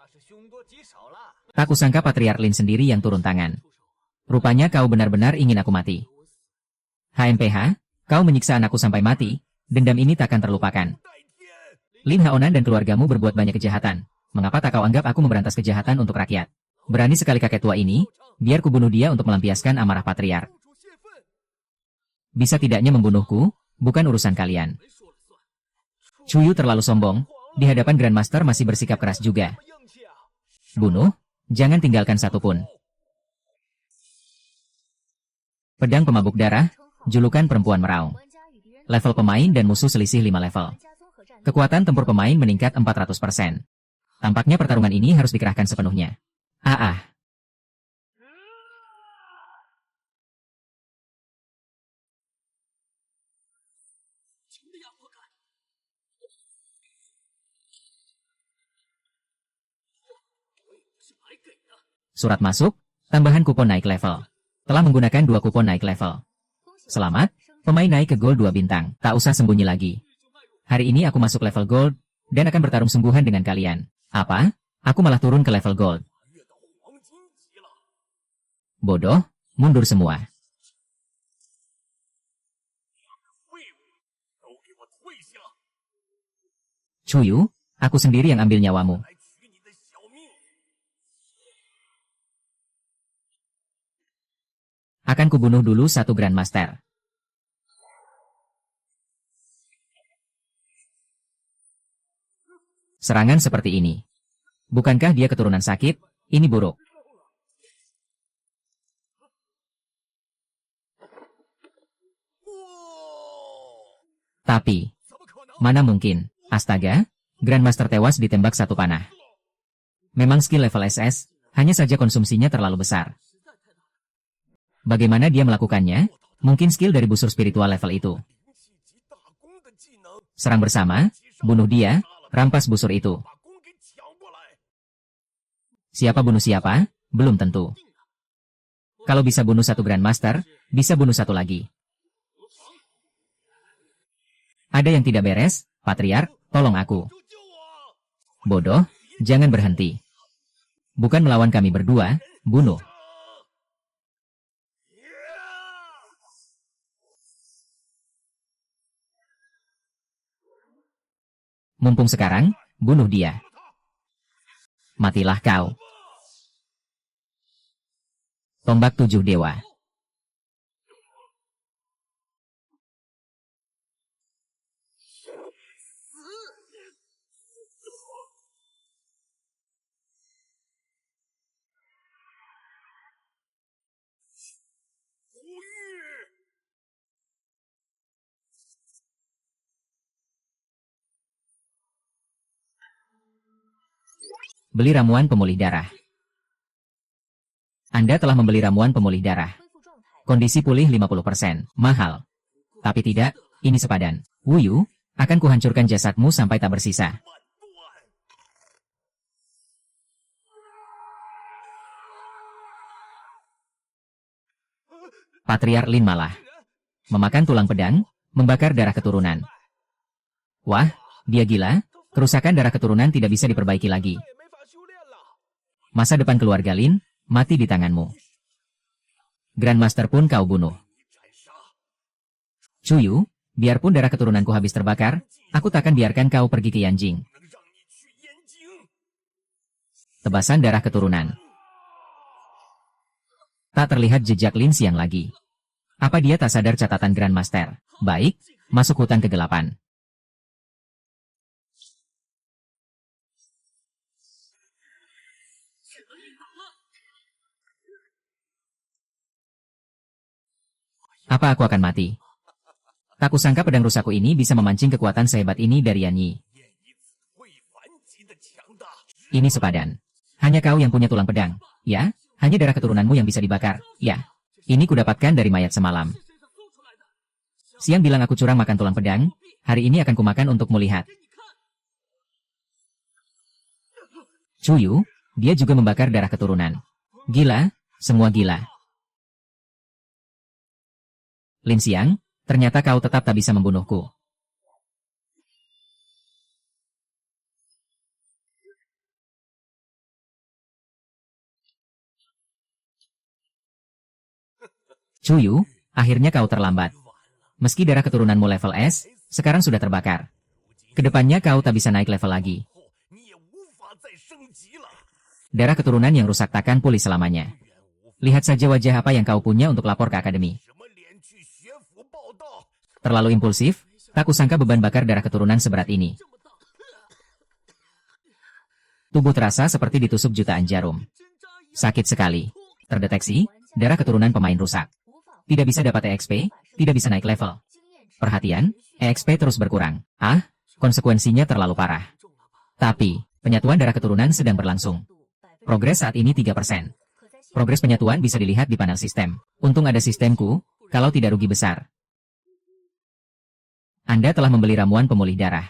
Speaker 1: Tak kusangka Patriark Lin sendiri yang turun tangan. Rupanya kau benar-benar ingin aku mati. HMPH, kau menyiksa anakku sampai mati, dendam ini takkan terlupakan. Lin Haonan dan keluargamu berbuat banyak kejahatan. Mengapa tak kau anggap aku memberantas kejahatan untuk rakyat? Berani sekali kakek tua ini, biar ku bunuh dia untuk melampiaskan amarah Patriark. Bisa tidaknya membunuhku, bukan urusan kalian. Chuyu terlalu sombong, di hadapan Grandmaster masih bersikap keras juga. Bunuh, jangan tinggalkan satupun. Pedang pemabuk darah, julukan perempuan meraung. Level pemain dan musuh selisih 5 level. Kekuatan tempur pemain meningkat 400%. Tampaknya pertarungan ini harus dikerahkan sepenuhnya. Surat masuk, tambahan kupon naik level. Telah menggunakan 2 kupon naik level. Selamat, pemain naik ke gold 2 bintang. Tak usah sembunyi lagi. Hari ini aku masuk level gold, dan akan bertarung sungguhan dengan kalian. Apa? Aku malah turun ke level gold. Bodoh, mundur semua. Chuyu, aku sendiri yang ambil nyawamu. Akan kubunuh dulu satu Grandmaster. Serangan seperti ini. Bukankah dia keturunan sakit? Ini buruk. Tapi, mana mungkin? Astaga, Grandmaster tewas ditembak satu panah. Memang skill level SS, hanya saja konsumsinya terlalu besar. Bagaimana dia melakukannya? Mungkin skill dari busur spiritual level itu. Serang bersama, bunuh dia, rampas busur itu. Siapa bunuh siapa? Belum tentu. Kalau bisa bunuh satu Grandmaster, bisa bunuh satu lagi. Ada yang tidak beres, Patriark, tolong aku. Bodoh, jangan berhenti. Bukan melawan kami berdua, bunuh. Mumpung sekarang, bunuh dia. Matilah kau. Tombak 7 Dewa. Beli ramuan pemulih darah. Anda telah membeli ramuan pemulih darah. Kondisi pulih 50%. Mahal. Tapi tidak, ini sepadan. Wuyu, akan kuhancurkan jasadmu sampai tak bersisa. Patriark Lin malah memakan tulang pedang, membakar darah keturunan. Wah, dia gila, kerusakan darah keturunan tidak bisa diperbaiki lagi. Masa depan keluarga Lin mati di tanganmu. Grandmaster pun kau bunuh. Chuyu, biarpun darah keturunanku habis terbakar, aku takkan biarkan kau pergi ke Yanjing. Tebasan darah keturunan. Tak terlihat jejak Lin Xiang lagi. Apa dia tak sadar catatan Grandmaster? Baik, masuk hutan kegelapan. Apa aku akan mati? Tak kusangka pedang rusakku ini bisa memancing kekuatan sehebat ini dari Yan Yi. Ini sepadan. Hanya kau yang punya tulang pedang. Ya, hanya darah keturunanmu yang bisa dibakar. Ya, ini kudapatkan dari mayat semalam. Siang bilang aku curang makan tulang pedang, hari ini akan kumakan untukmu lihat. Chuyu, dia juga membakar darah keturunan. Gila, semua gila. Lin Xiang, ternyata kau tetap tak bisa membunuhku. Chuyu, akhirnya kau terlambat. Meski darah keturunanmu level S, sekarang sudah terbakar. Kedepannya kau tak bisa naik level lagi. Darah keturunan yang rusak takkan pulih selamanya. Lihat saja wajah apa yang kau punya untuk lapor ke akademi. Terlalu impulsif, tak kusangka beban bakar darah keturunan seberat ini. Tubuh terasa seperti ditusuk jutaan jarum. Sakit sekali. Terdeteksi, darah keturunan pemain rusak. Tidak bisa dapat EXP, tidak bisa naik level. Perhatian, EXP terus berkurang. Ah, konsekuensinya terlalu parah. Tapi, penyatuan darah keturunan sedang berlangsung. Progres saat ini 3%. Progres penyatuan bisa dilihat di panel sistem. Untung ada sistemku, kalau tidak rugi besar. Anda telah membeli ramuan pemulih darah.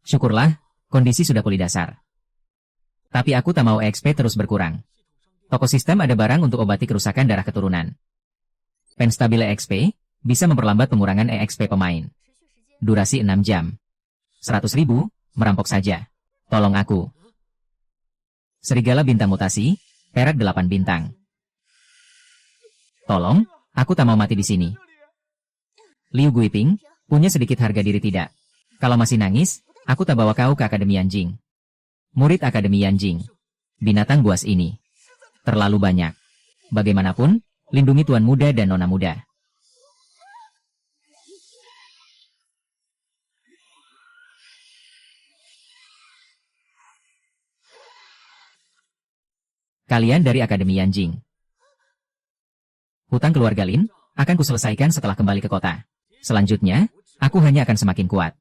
Speaker 1: Syukurlah, kondisi sudah pulih dasar. Tapi aku tak mau EXP terus berkurang. Toko sistem ada barang untuk obati kerusakan darah keturunan. Pen stabil EXP bisa memperlambat pengurangan EXP pemain. Durasi 6 jam. 100.000, merampok saja. Tolong aku. Serigala bintang mutasi, perak 8 bintang. Tolong, aku tak mau mati di sini. Liu Guiping, punya sedikit harga diri tidak? Kalau masih nangis, aku tak bawa kau ke Akademi Yanjing. Murid Akademi Yanjing. Binatang buas ini. Terlalu banyak. Bagaimanapun, lindungi tuan muda dan nona muda. Kalian dari Akademi Yanjing. Hutang keluarga Lin akan kuselesaikan setelah kembali ke kota. Selanjutnya, aku hanya akan semakin kuat.